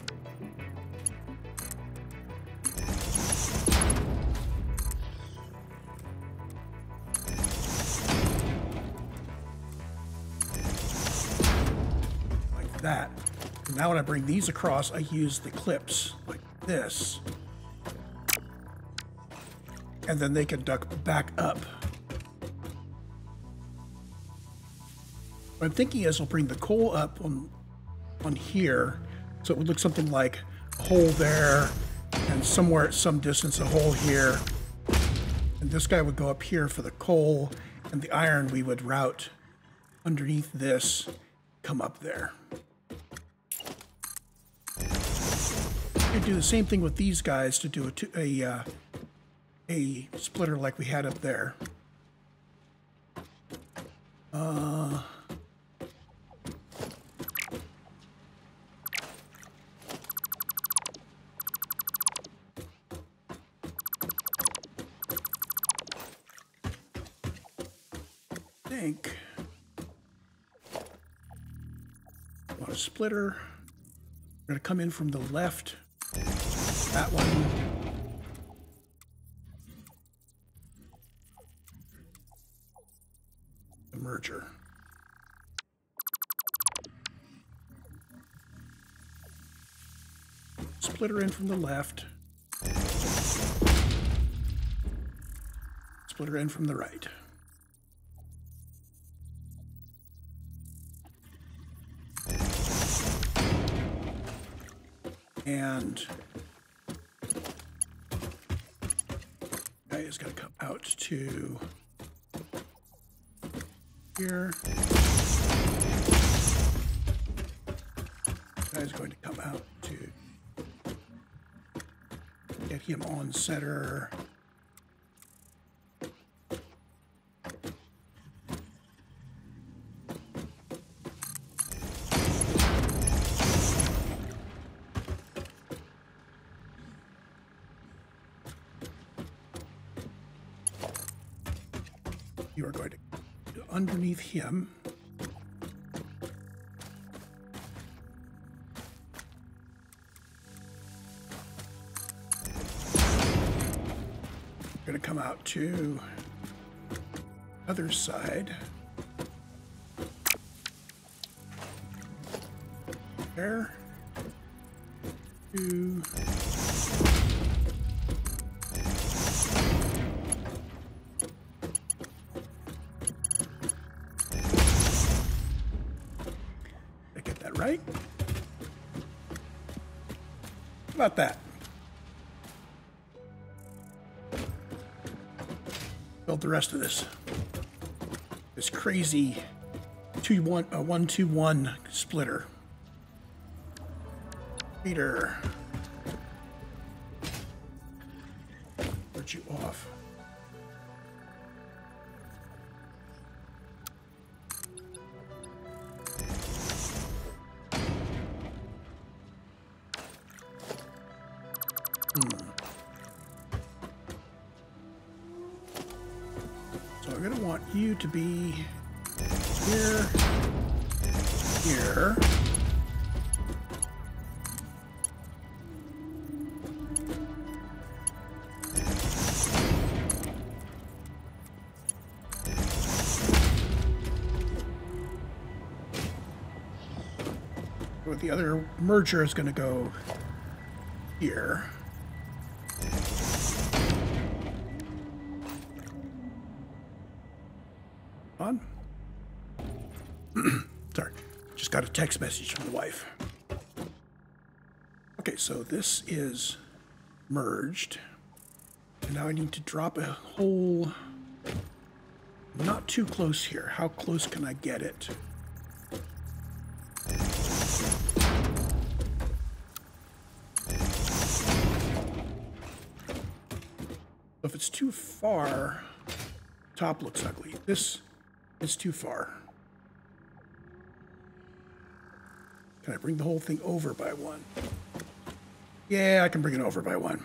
That. And now when I bring these across, I use the clips like this. And then they can duck back up. What I'm thinking is I'll bring the coal up on here, so it would look something like a hole there, and somewhere at some distance a hole here. And this guy would go up here for the coal, and the iron we would route underneath this, come up there. You do the same thing with these guys to do a splitter like we had up there. I think want a splitter. We're going to come in from the left. That one. The merger. Splitter in from the left. Splitter in from the right. And is going to come out to here. That guy is going to come out to get him on center. You are going to go underneath him. Going to come out to other side. There. Two. Right? How about that? Build the rest of this crazy 1-2-1 splitter. Peter, put you off. So I'm going to want you to be here, here. But the other merger is going to go here. On. Sorry, just got a text message from the wife. Okay, so this is merged. And now I need to drop a hole not too close here. How close can I get it? If it's too far, top looks ugly. This is too far. Can I bring the whole thing over by one? Yeah, I can bring it over by one.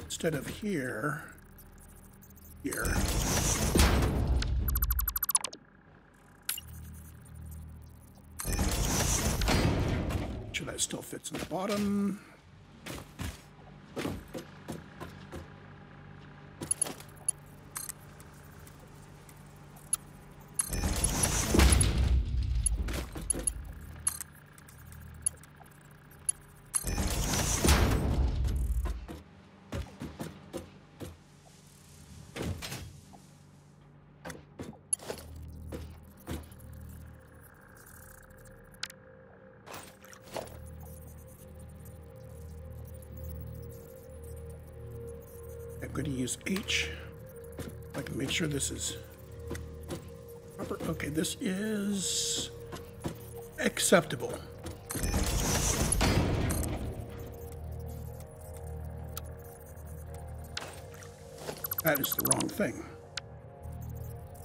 Instead of here, here. Sure that still fits in the bottom. I'm going to use H. I can make sure this is proper. Okay, this is acceptable. That is the wrong thing.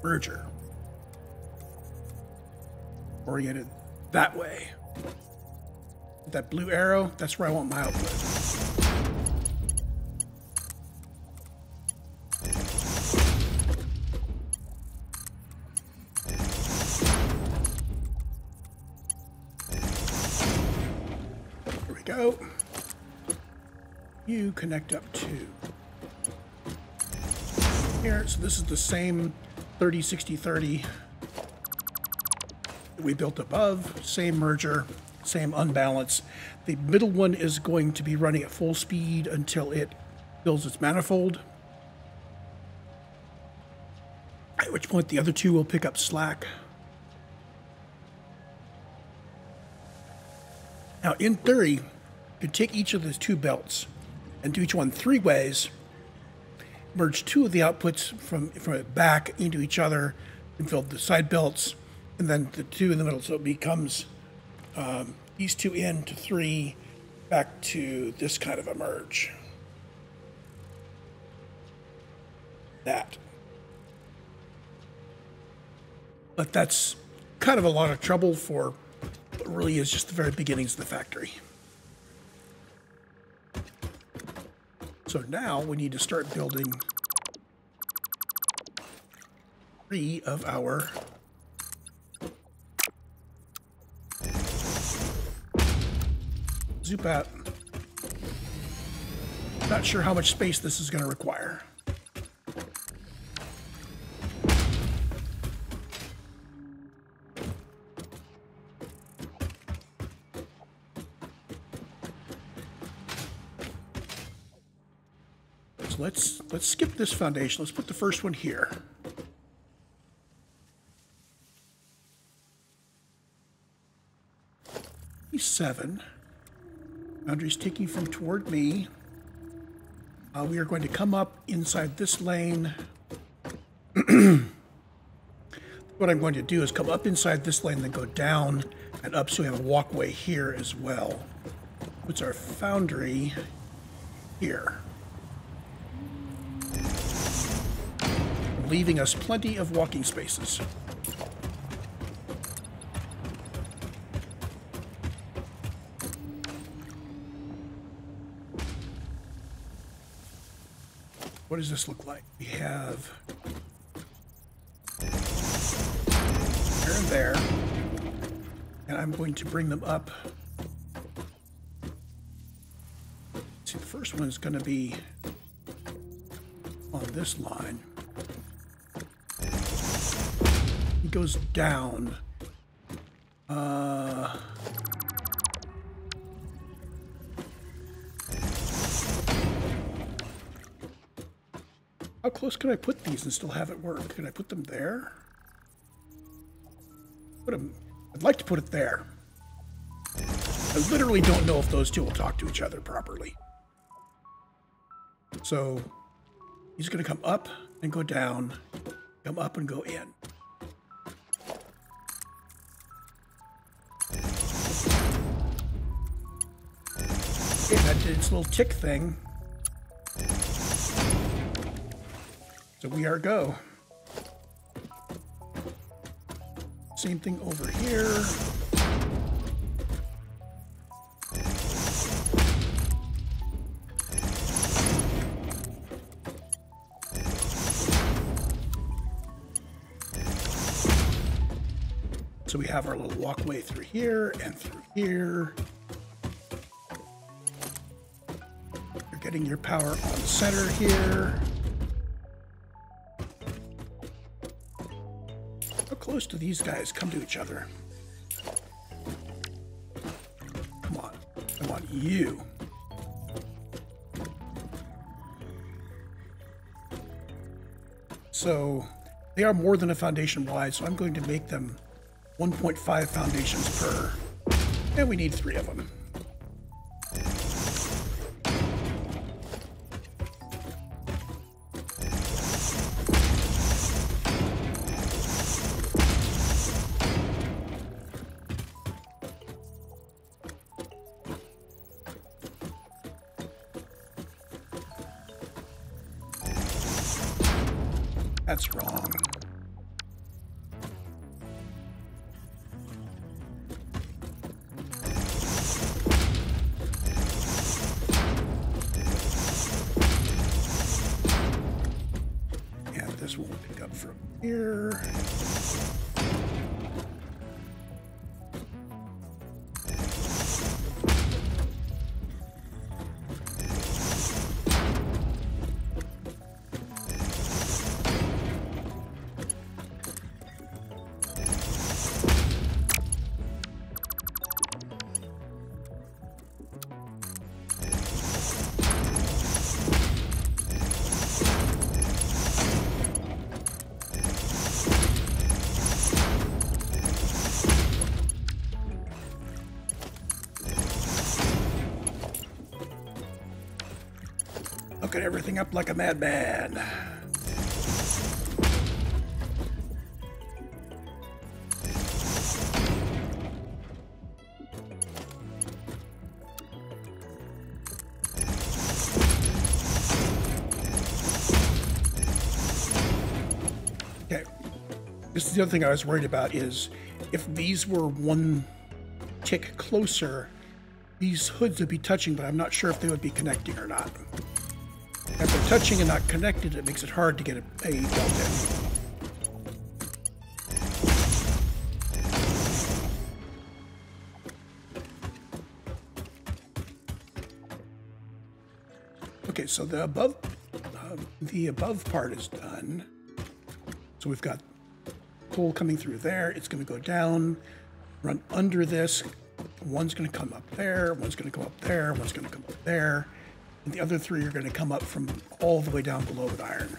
Merger. Oriented that way. That blue arrow, that's where I want my output. Go. You connect up to here. So this is the same 30-60-30 that we built above. Same merger, same unbalance. The middle one is going to be running at full speed until it builds its manifold. At which point, the other two will pick up slack. Now, in theory, you could take each of the two belts and do each one 3 ways, merge 2 of the outputs from it back into each other, and fill the side belts, and then the 2 in the middle. So it becomes these 2 into 3, back to this kind of a merge. That. But that's kind of a lot of trouble for what really is just the very beginnings of the factory. So now we need to start building 3 of our Zupat. Not sure how much space this is going to require. So let's skip this foundation. Let's put the first one here. E7. Boundary's taking from toward me. We are going to come up inside this lane. What I'm going to do is come up inside this lane, then go down and up, so we have a walkway here as well. Puts our foundry here, leaving us plenty of walking spaces. What does this look like? We have here and there, and I'm going to bring them up. See, the first one is going to be on this line. It goes down. How close can I put these and still have it work? Can I put them there? I'd like to put it there. I literally don't know if those two will talk to each other properly. So he's going to come up and go down, come up and go in. Okay, that did its little tick thing. So we are go. Same thing over here. So we have our little walkway through here and through here. You're getting your power on center here. How close do these guys come to each other? Come on. I want you. So they are more than a foundation wide, so I'm going to make them 1.5 foundations per. And we need 3 of them. That's wrong. And this will pick up from here. cut everything up like a madman. Okay, this is the other thing I was worried about is if these were one tick closer, these hoods would be touching, but I'm not sure if they would be connecting or not. If they're touching and not connected, it makes it hard to get a belt in. Okay, so the above part is done. So we've got coal coming through there. It's going to go down, run under this. One's going to come up there. One's going to come up there. One's going to come up there. And the other three are going to come up from all the way down below with iron.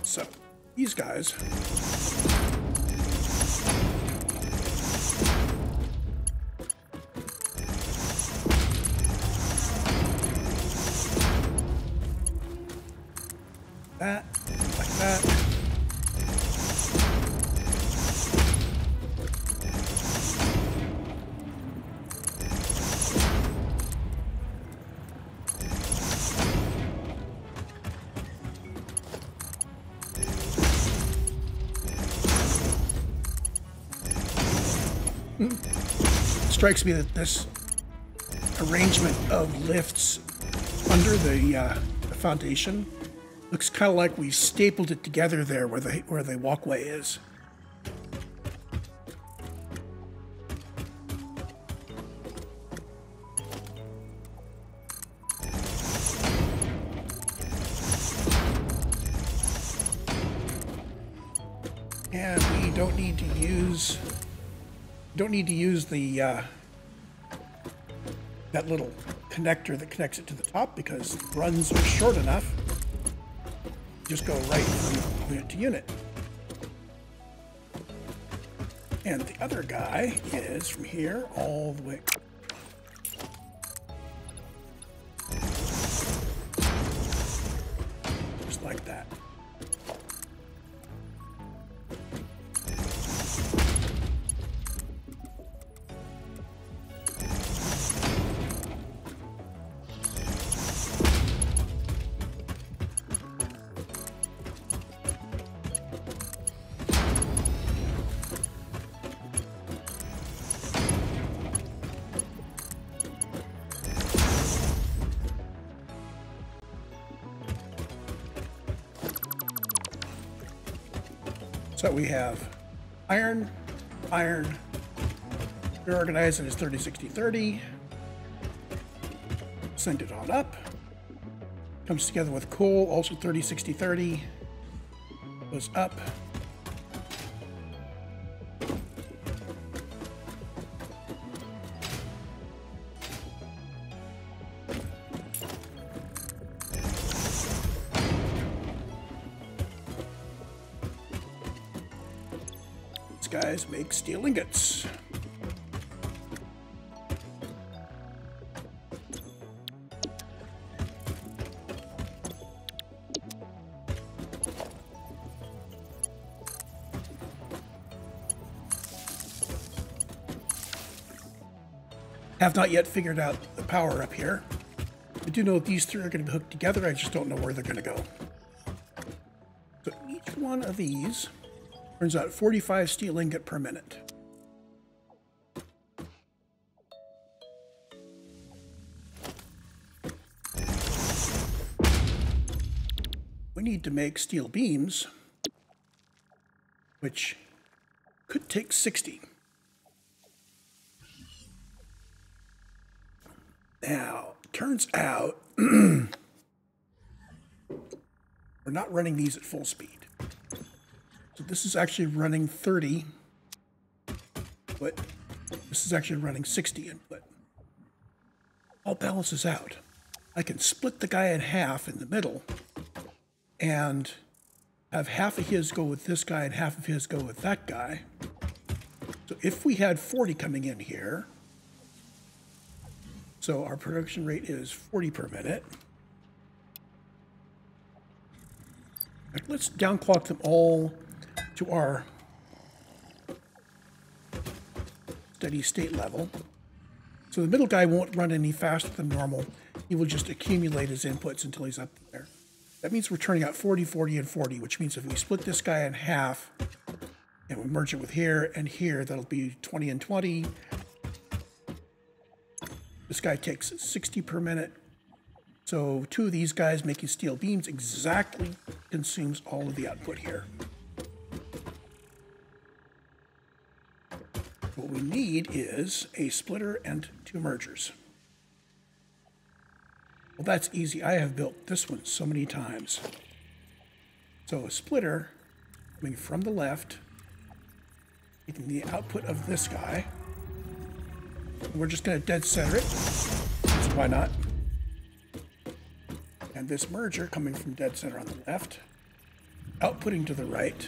So these guys. That, like that. Strikes me that this arrangement of lifts under the foundation looks kind of like we stapled it together there where the walkway is. And we don't need to use the that little connector that connects it to the top because the runs are short enough. Just go right from unit to unit. And the other guy is from here all the way. Just like that. So we have iron, iron, reorganize it as 30, 60, 30. Send it on up. Comes together with coal, also 30, 60, 30. Goes up. Guys make steel ingots. Have not yet figured out the power up here. I do know these three are going to be hooked together. I just don't know where they're going to go. So each one of these turns out 45 steel ingot per minute. We need to make steel beams, which could take 60. Now, turns out we're not running these at full speed. So this is actually running 30 input. This is actually running 60 input. All balances out. I can split the guy in half in the middle and have half of his go with this guy and half of his go with that guy. So if we had 40 coming in here, so our production rate is 40 per minute. Let's downclock them all to our steady state level. So the middle guy won't run any faster than normal. He will just accumulate his inputs until he's up there. That means we're turning out 40, 40, and 40, which means if we split this guy in half and we merge it with here and here, that'll be 20 and 20. This guy takes 60 per minute. So two of these guys making steel beams exactly consumes all of the output here. What we need is a splitter and two mergers. Well, that's easy. I have built this one so many times. So a splitter coming from the left, taking the output of this guy. And we're just going to dead center it. So why not? And this merger coming from dead center on the left, outputting to the right.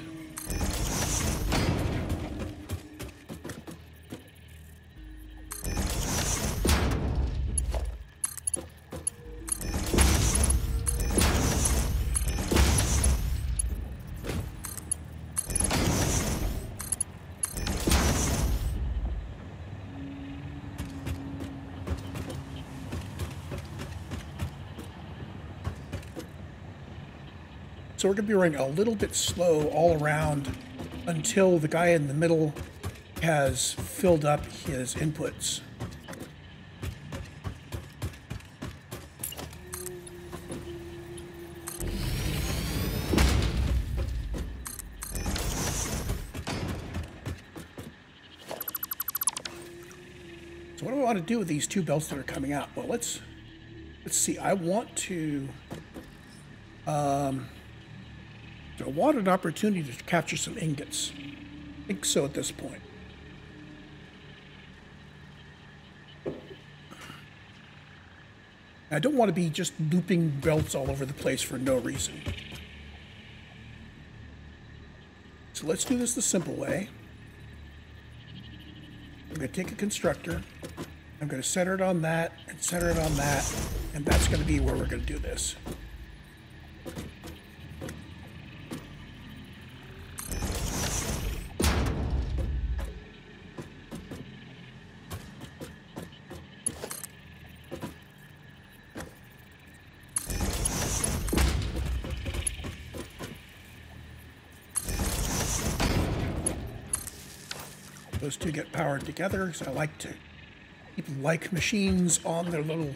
So we're going to be running a little bit slow all around until the guy in the middle has filled up his inputs. So what do I want to do with these two belts that are coming out? Well, let's see. I want to... I want an opportunity to capture some ingots. I think so at this point. I don't want to be just looping belts all over the place for no reason. So let's do this the simple way. I'm going to take a constructor. I'm going to center it on that and center it on that. And that's going to be where we're going to do this. Those two get powered together, so I like to keep like machines on their little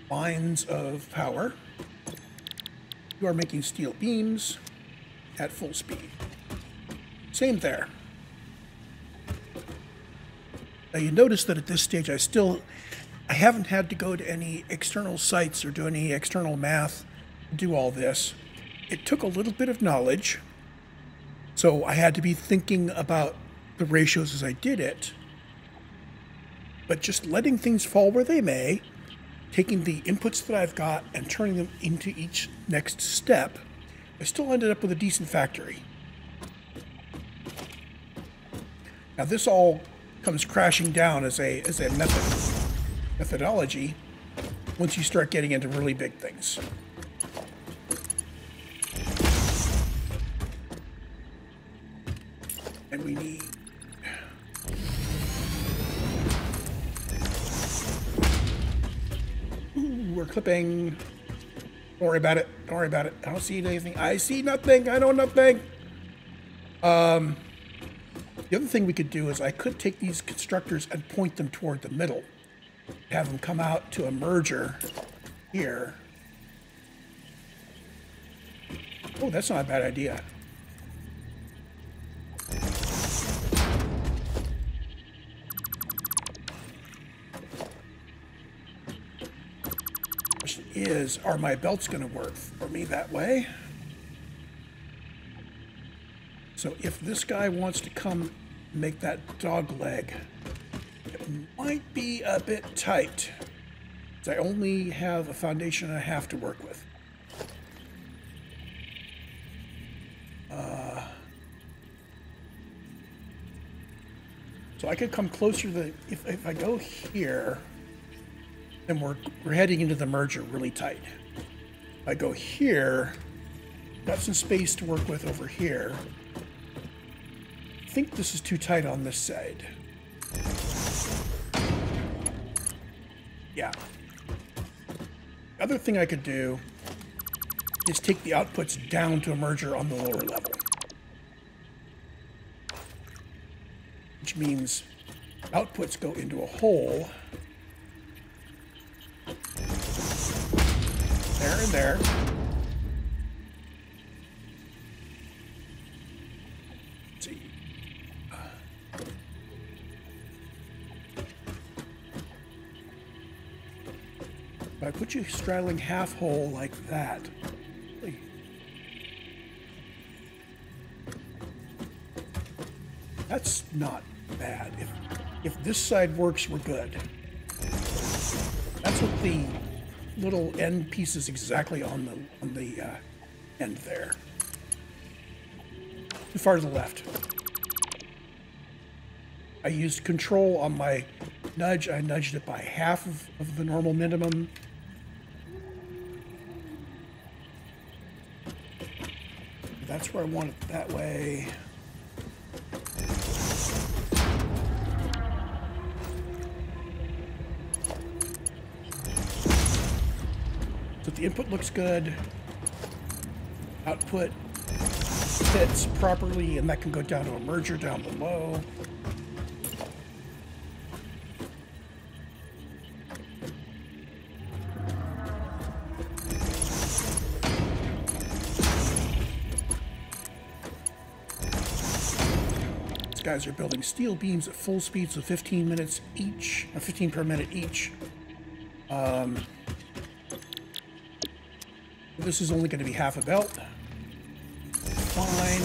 lines of power. You are making steel beams at full speed. Same there. Now you notice that at this stage I haven't had to go to any external sites or do any external math to do all this. It took a little bit of knowledge, so I had to be thinking about the ratios as I did it, but just letting things fall where they may, taking the inputs that I've got and turning them into each next step, I still ended up with a decent factory. Now this all comes crashing down as a methodology once you start getting into really big things. And we need... Ooh, we're clipping. Don't worry about it. Don't worry about it. I don't see anything. I see nothing. I know nothing. The other thing we could do is I could take these constructors and point them toward the middle. Have them come out to a merger here. Oh, that's not a bad idea. Question is, are my belts going to work for me that way? So if this guy wants to come make that dog leg, it might be a bit tight, because I only have a foundation and a half to work with. So I could come closer to the, if I go here, then we're heading into the merger really tight. If I go here, got some space to work with over here. I think this is too tight on this side. Yeah. The other thing I could do is take the outputs down to a merger on the lower level. Which means outputs go into a hole. There and there. Let's see. If I put you straddling half hole like that, that's not bad. If this side works, we're good. That's what the little end piece is exactly on the end there. Too far to the left. I used control on my nudge. I nudged it by half of the normal minimum. That's where I want it that way. So the input looks good. Output fits properly, and that can go down to a merger down below. These guys are building steel beams at full speeds of 15 minutes each, or 15 per minute each. This is only going to be half a belt. Fine.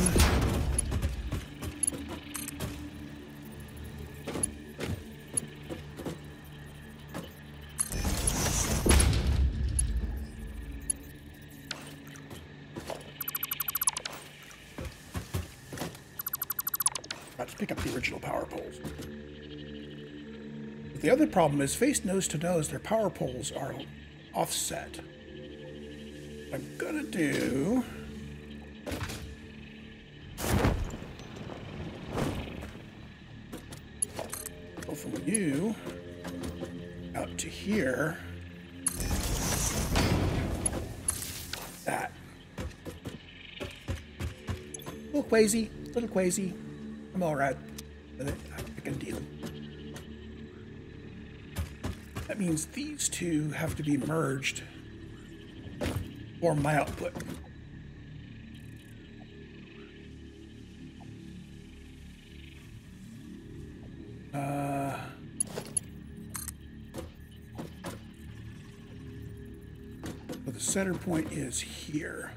Got to pick up the original power poles. But the other problem is, face nose to nose, their power poles are offset. What I'm gonna do go from you out to here. That. Little quasi. I'm all right with it. I can deal. That means these two have to be merged for my output. So the center point is here.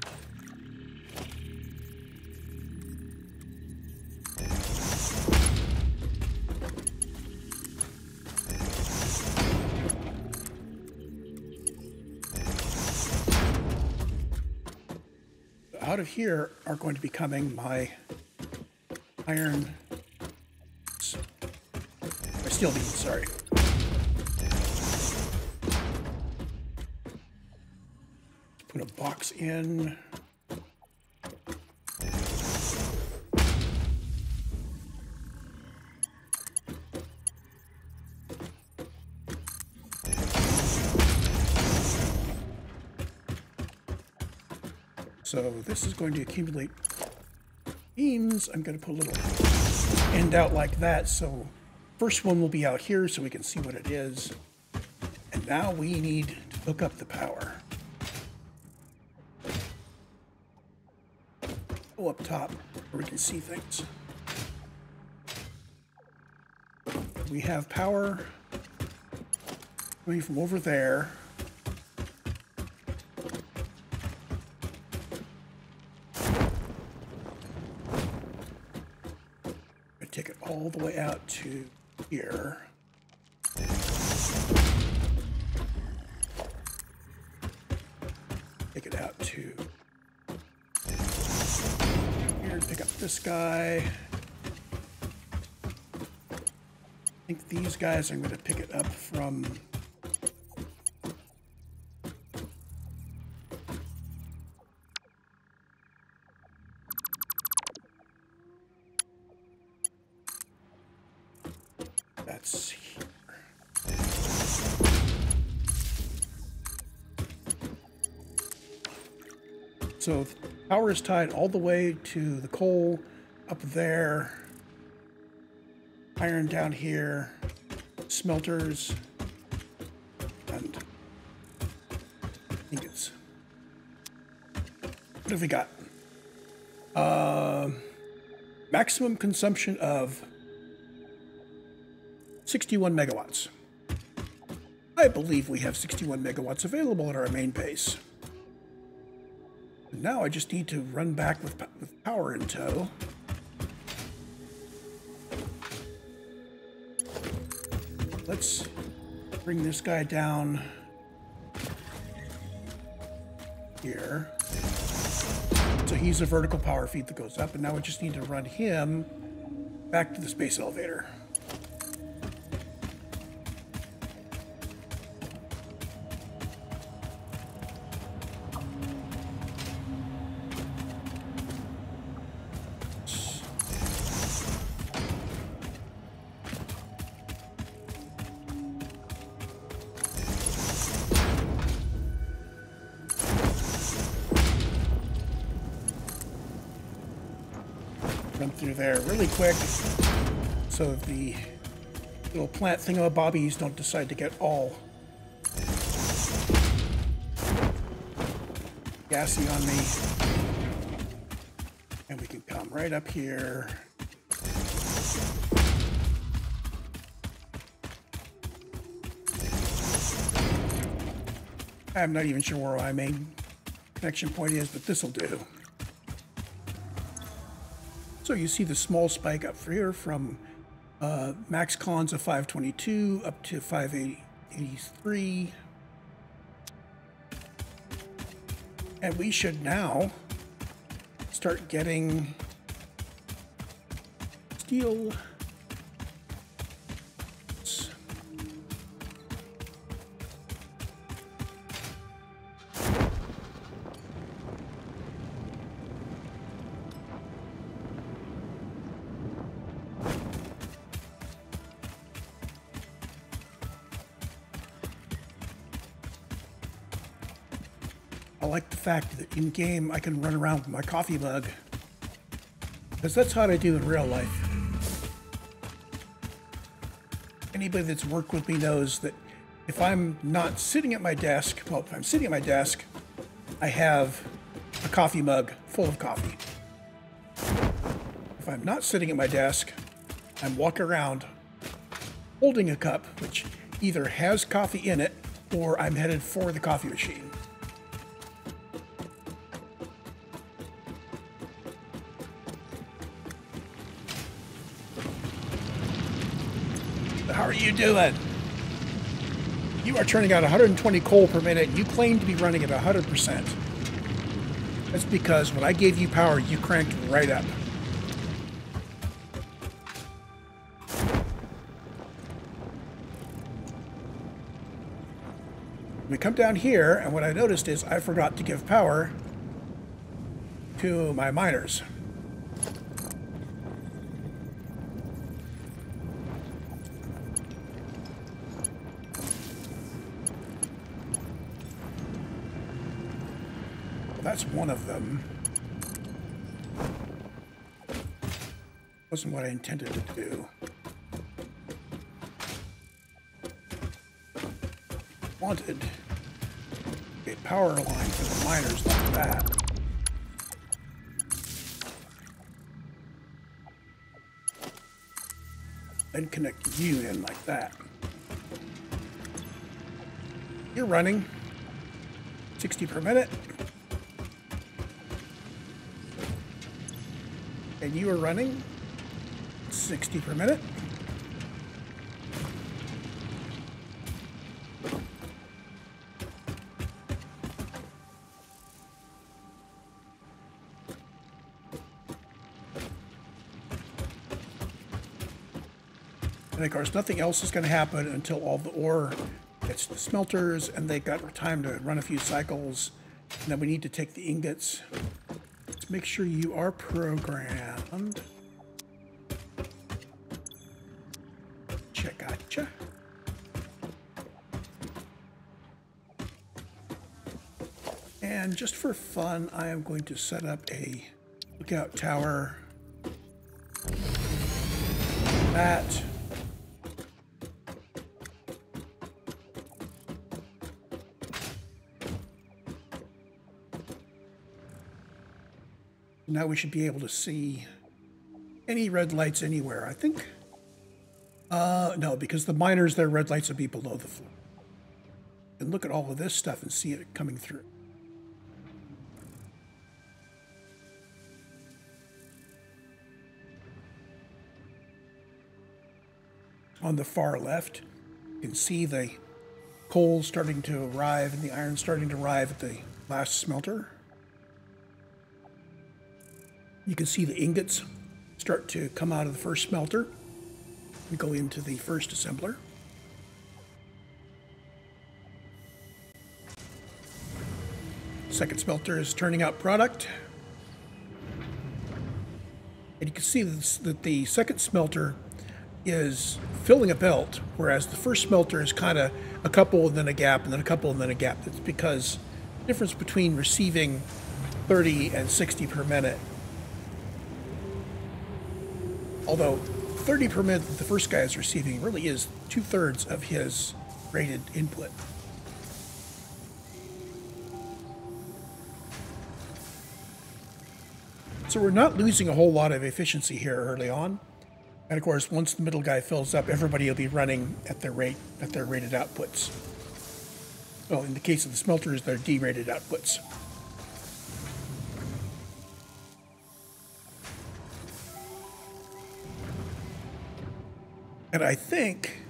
Out of here are going to be coming my iron, my steel beams, sorry. Put a box in. So this is going to accumulate beams. I'm going to put a little end out like that. So first one will be out here so we can see what it is. And now we need to hook up the power. Go up top where we can see things. We have power coming from over there. Take it all the way out to here. Take it out to here, pick up this guy. I think these guys, I'm going to pick it up from... That's here. So power is tied all the way to the coal up there. Iron down here. Smelters. And I think it's... What have we got? Maximum consumption of 61 megawatts. I believe we have 61 megawatts available at our main base. Now I just need to run back with power in tow. Let's bring this guy down here. So he's a vertical power feed that goes up, and now we just need to run him back to the space elevator. Run through there really quick so the little plant thingamabobbies don't decide to get all gassy on me. And we can come right up here. I'm not even sure where my main connection point is, but this will do. So you see the small spike up here from max cons of 522 up to 583. And we should now start getting steel. I like the fact that in game I can run around with my coffee mug, because that's how I do in real life. Anybody that's worked with me knows that if I'm not sitting at my desk, well, if I'm sitting at my desk, I have a coffee mug full of coffee. If I'm not sitting at my desk, I'm walking around holding a cup, which either has coffee in it or I'm headed for the coffee machine. How are you doing? You are turning out 120 coal per minute. You claim to be running at 100%. That's because when I gave you power, you cranked right up. We come down here, and what I noticed is I forgot to give power to my miners. That's one of them. Wasn't what I intended to do. Wanted a power line for the miners like that. Then connect you in like that. You're running 60 per minute. And you are running 60 per minute. And And of course, nothing else is going to happen until all the ore gets to the smelters, and they've got time to run a few cycles. And then we need to take the ingots. Let's make sure you are programmed. Gotcha. And just for fun, I am going to set up a lookout tower. That. Now we should be able to see any red lights anywhere, I think. No, because the miners, their red lights would be below the floor. And look at all of this stuff and see it coming through. On the far left, you can see the coal starting to arrive and the iron starting to arrive at the last smelter. You can see the ingots start to come out of the first smelter and go into the first assembler. Second smelter is turning out product. And you can see that the second smelter is filling a belt, whereas the first smelter is kind of a couple and then a gap and then a couple and then a gap. It's because the difference between receiving 30 and 60 per minute. Although 30 per minute that the first guy is receiving really is 2/3 of his rated input. So we're not losing a whole lot of efficiency here early on. And of course, once the middle guy fills up, everybody will be running at their rate, at their rated outputs. Well, in the case of the smelters, they're derated outputs. And I think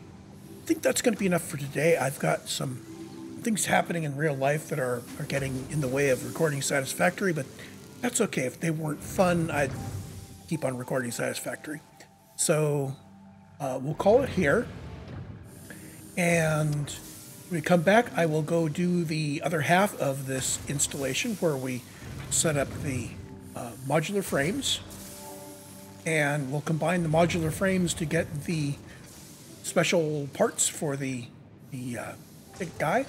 that's going to be enough for today. I've got some things happening in real life that are getting in the way of recording Satisfactory, but that's okay. If they weren't fun, I'd keep on recording Satisfactory. So we'll call it here. And when we come back, I will go do the other half of this installation where we set up the modular frames. And we'll combine the modular frames to get the special parts for the big guy.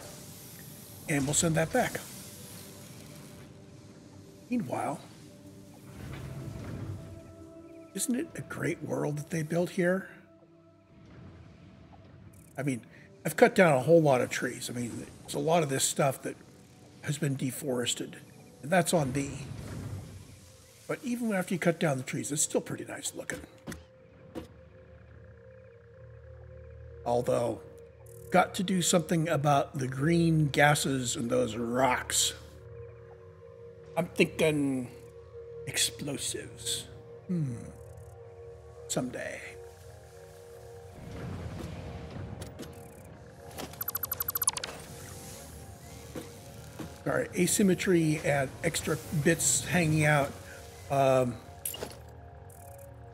And we'll send that back. Meanwhile, isn't it a great world that they built here? I mean, I've cut down a whole lot of trees. I mean, there's a lot of this stuff that has been deforested, and that's on me. But even after you cut down the trees, it's still pretty nice looking. Although, got to do something about the green gases and those rocks. I'm thinking explosives. Someday. Sorry, asymmetry and extra bits hanging out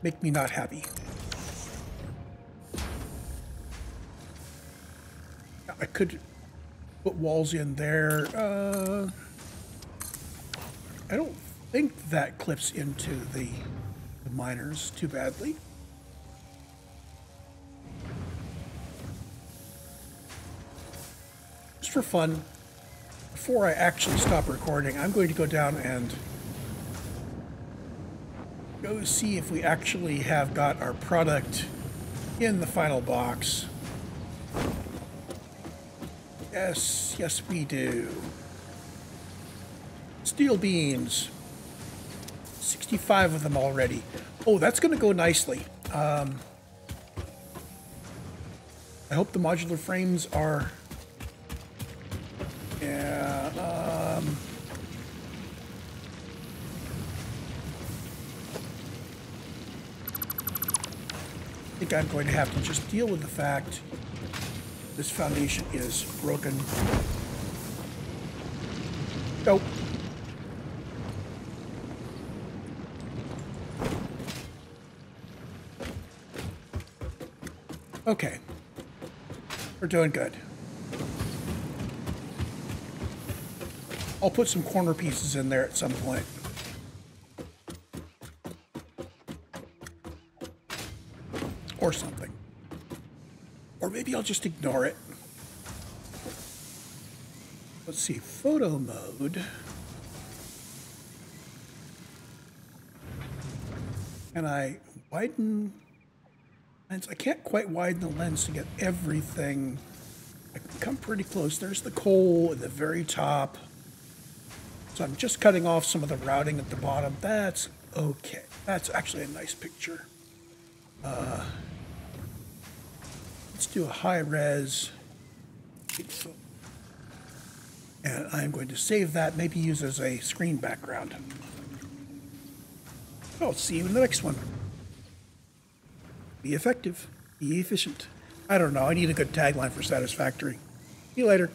make me not happy. I could put walls in there. I don't think that clips into the miners too badly. Just for fun, before I actually stop recording, I'm going to go down and go see if we actually have got our product in the final box. Yes, we do. Steel beams. 65 of them already. Oh, that's going to go nicely. I hope the modular frames are... Yeah, I think I'm going to have to just deal with the fact this foundation is broken. Nope. Okay. We're doing good. I'll put some corner pieces in there at some point. Or something. Or maybe I'll just ignore it. Let's see, photo mode. And I widen lens. I can't quite widen the lens to get everything. I can come pretty close. There's the coal at the very top. So I'm just cutting off some of the routing at the bottom. That's okay. That's actually a nice picture. Let's do a high res. And I'm going to save that, maybe use as a screen background. I'll see you in the next one. Be effective. Be efficient. I don't know. I need a good tagline for Satisfactory. See you later.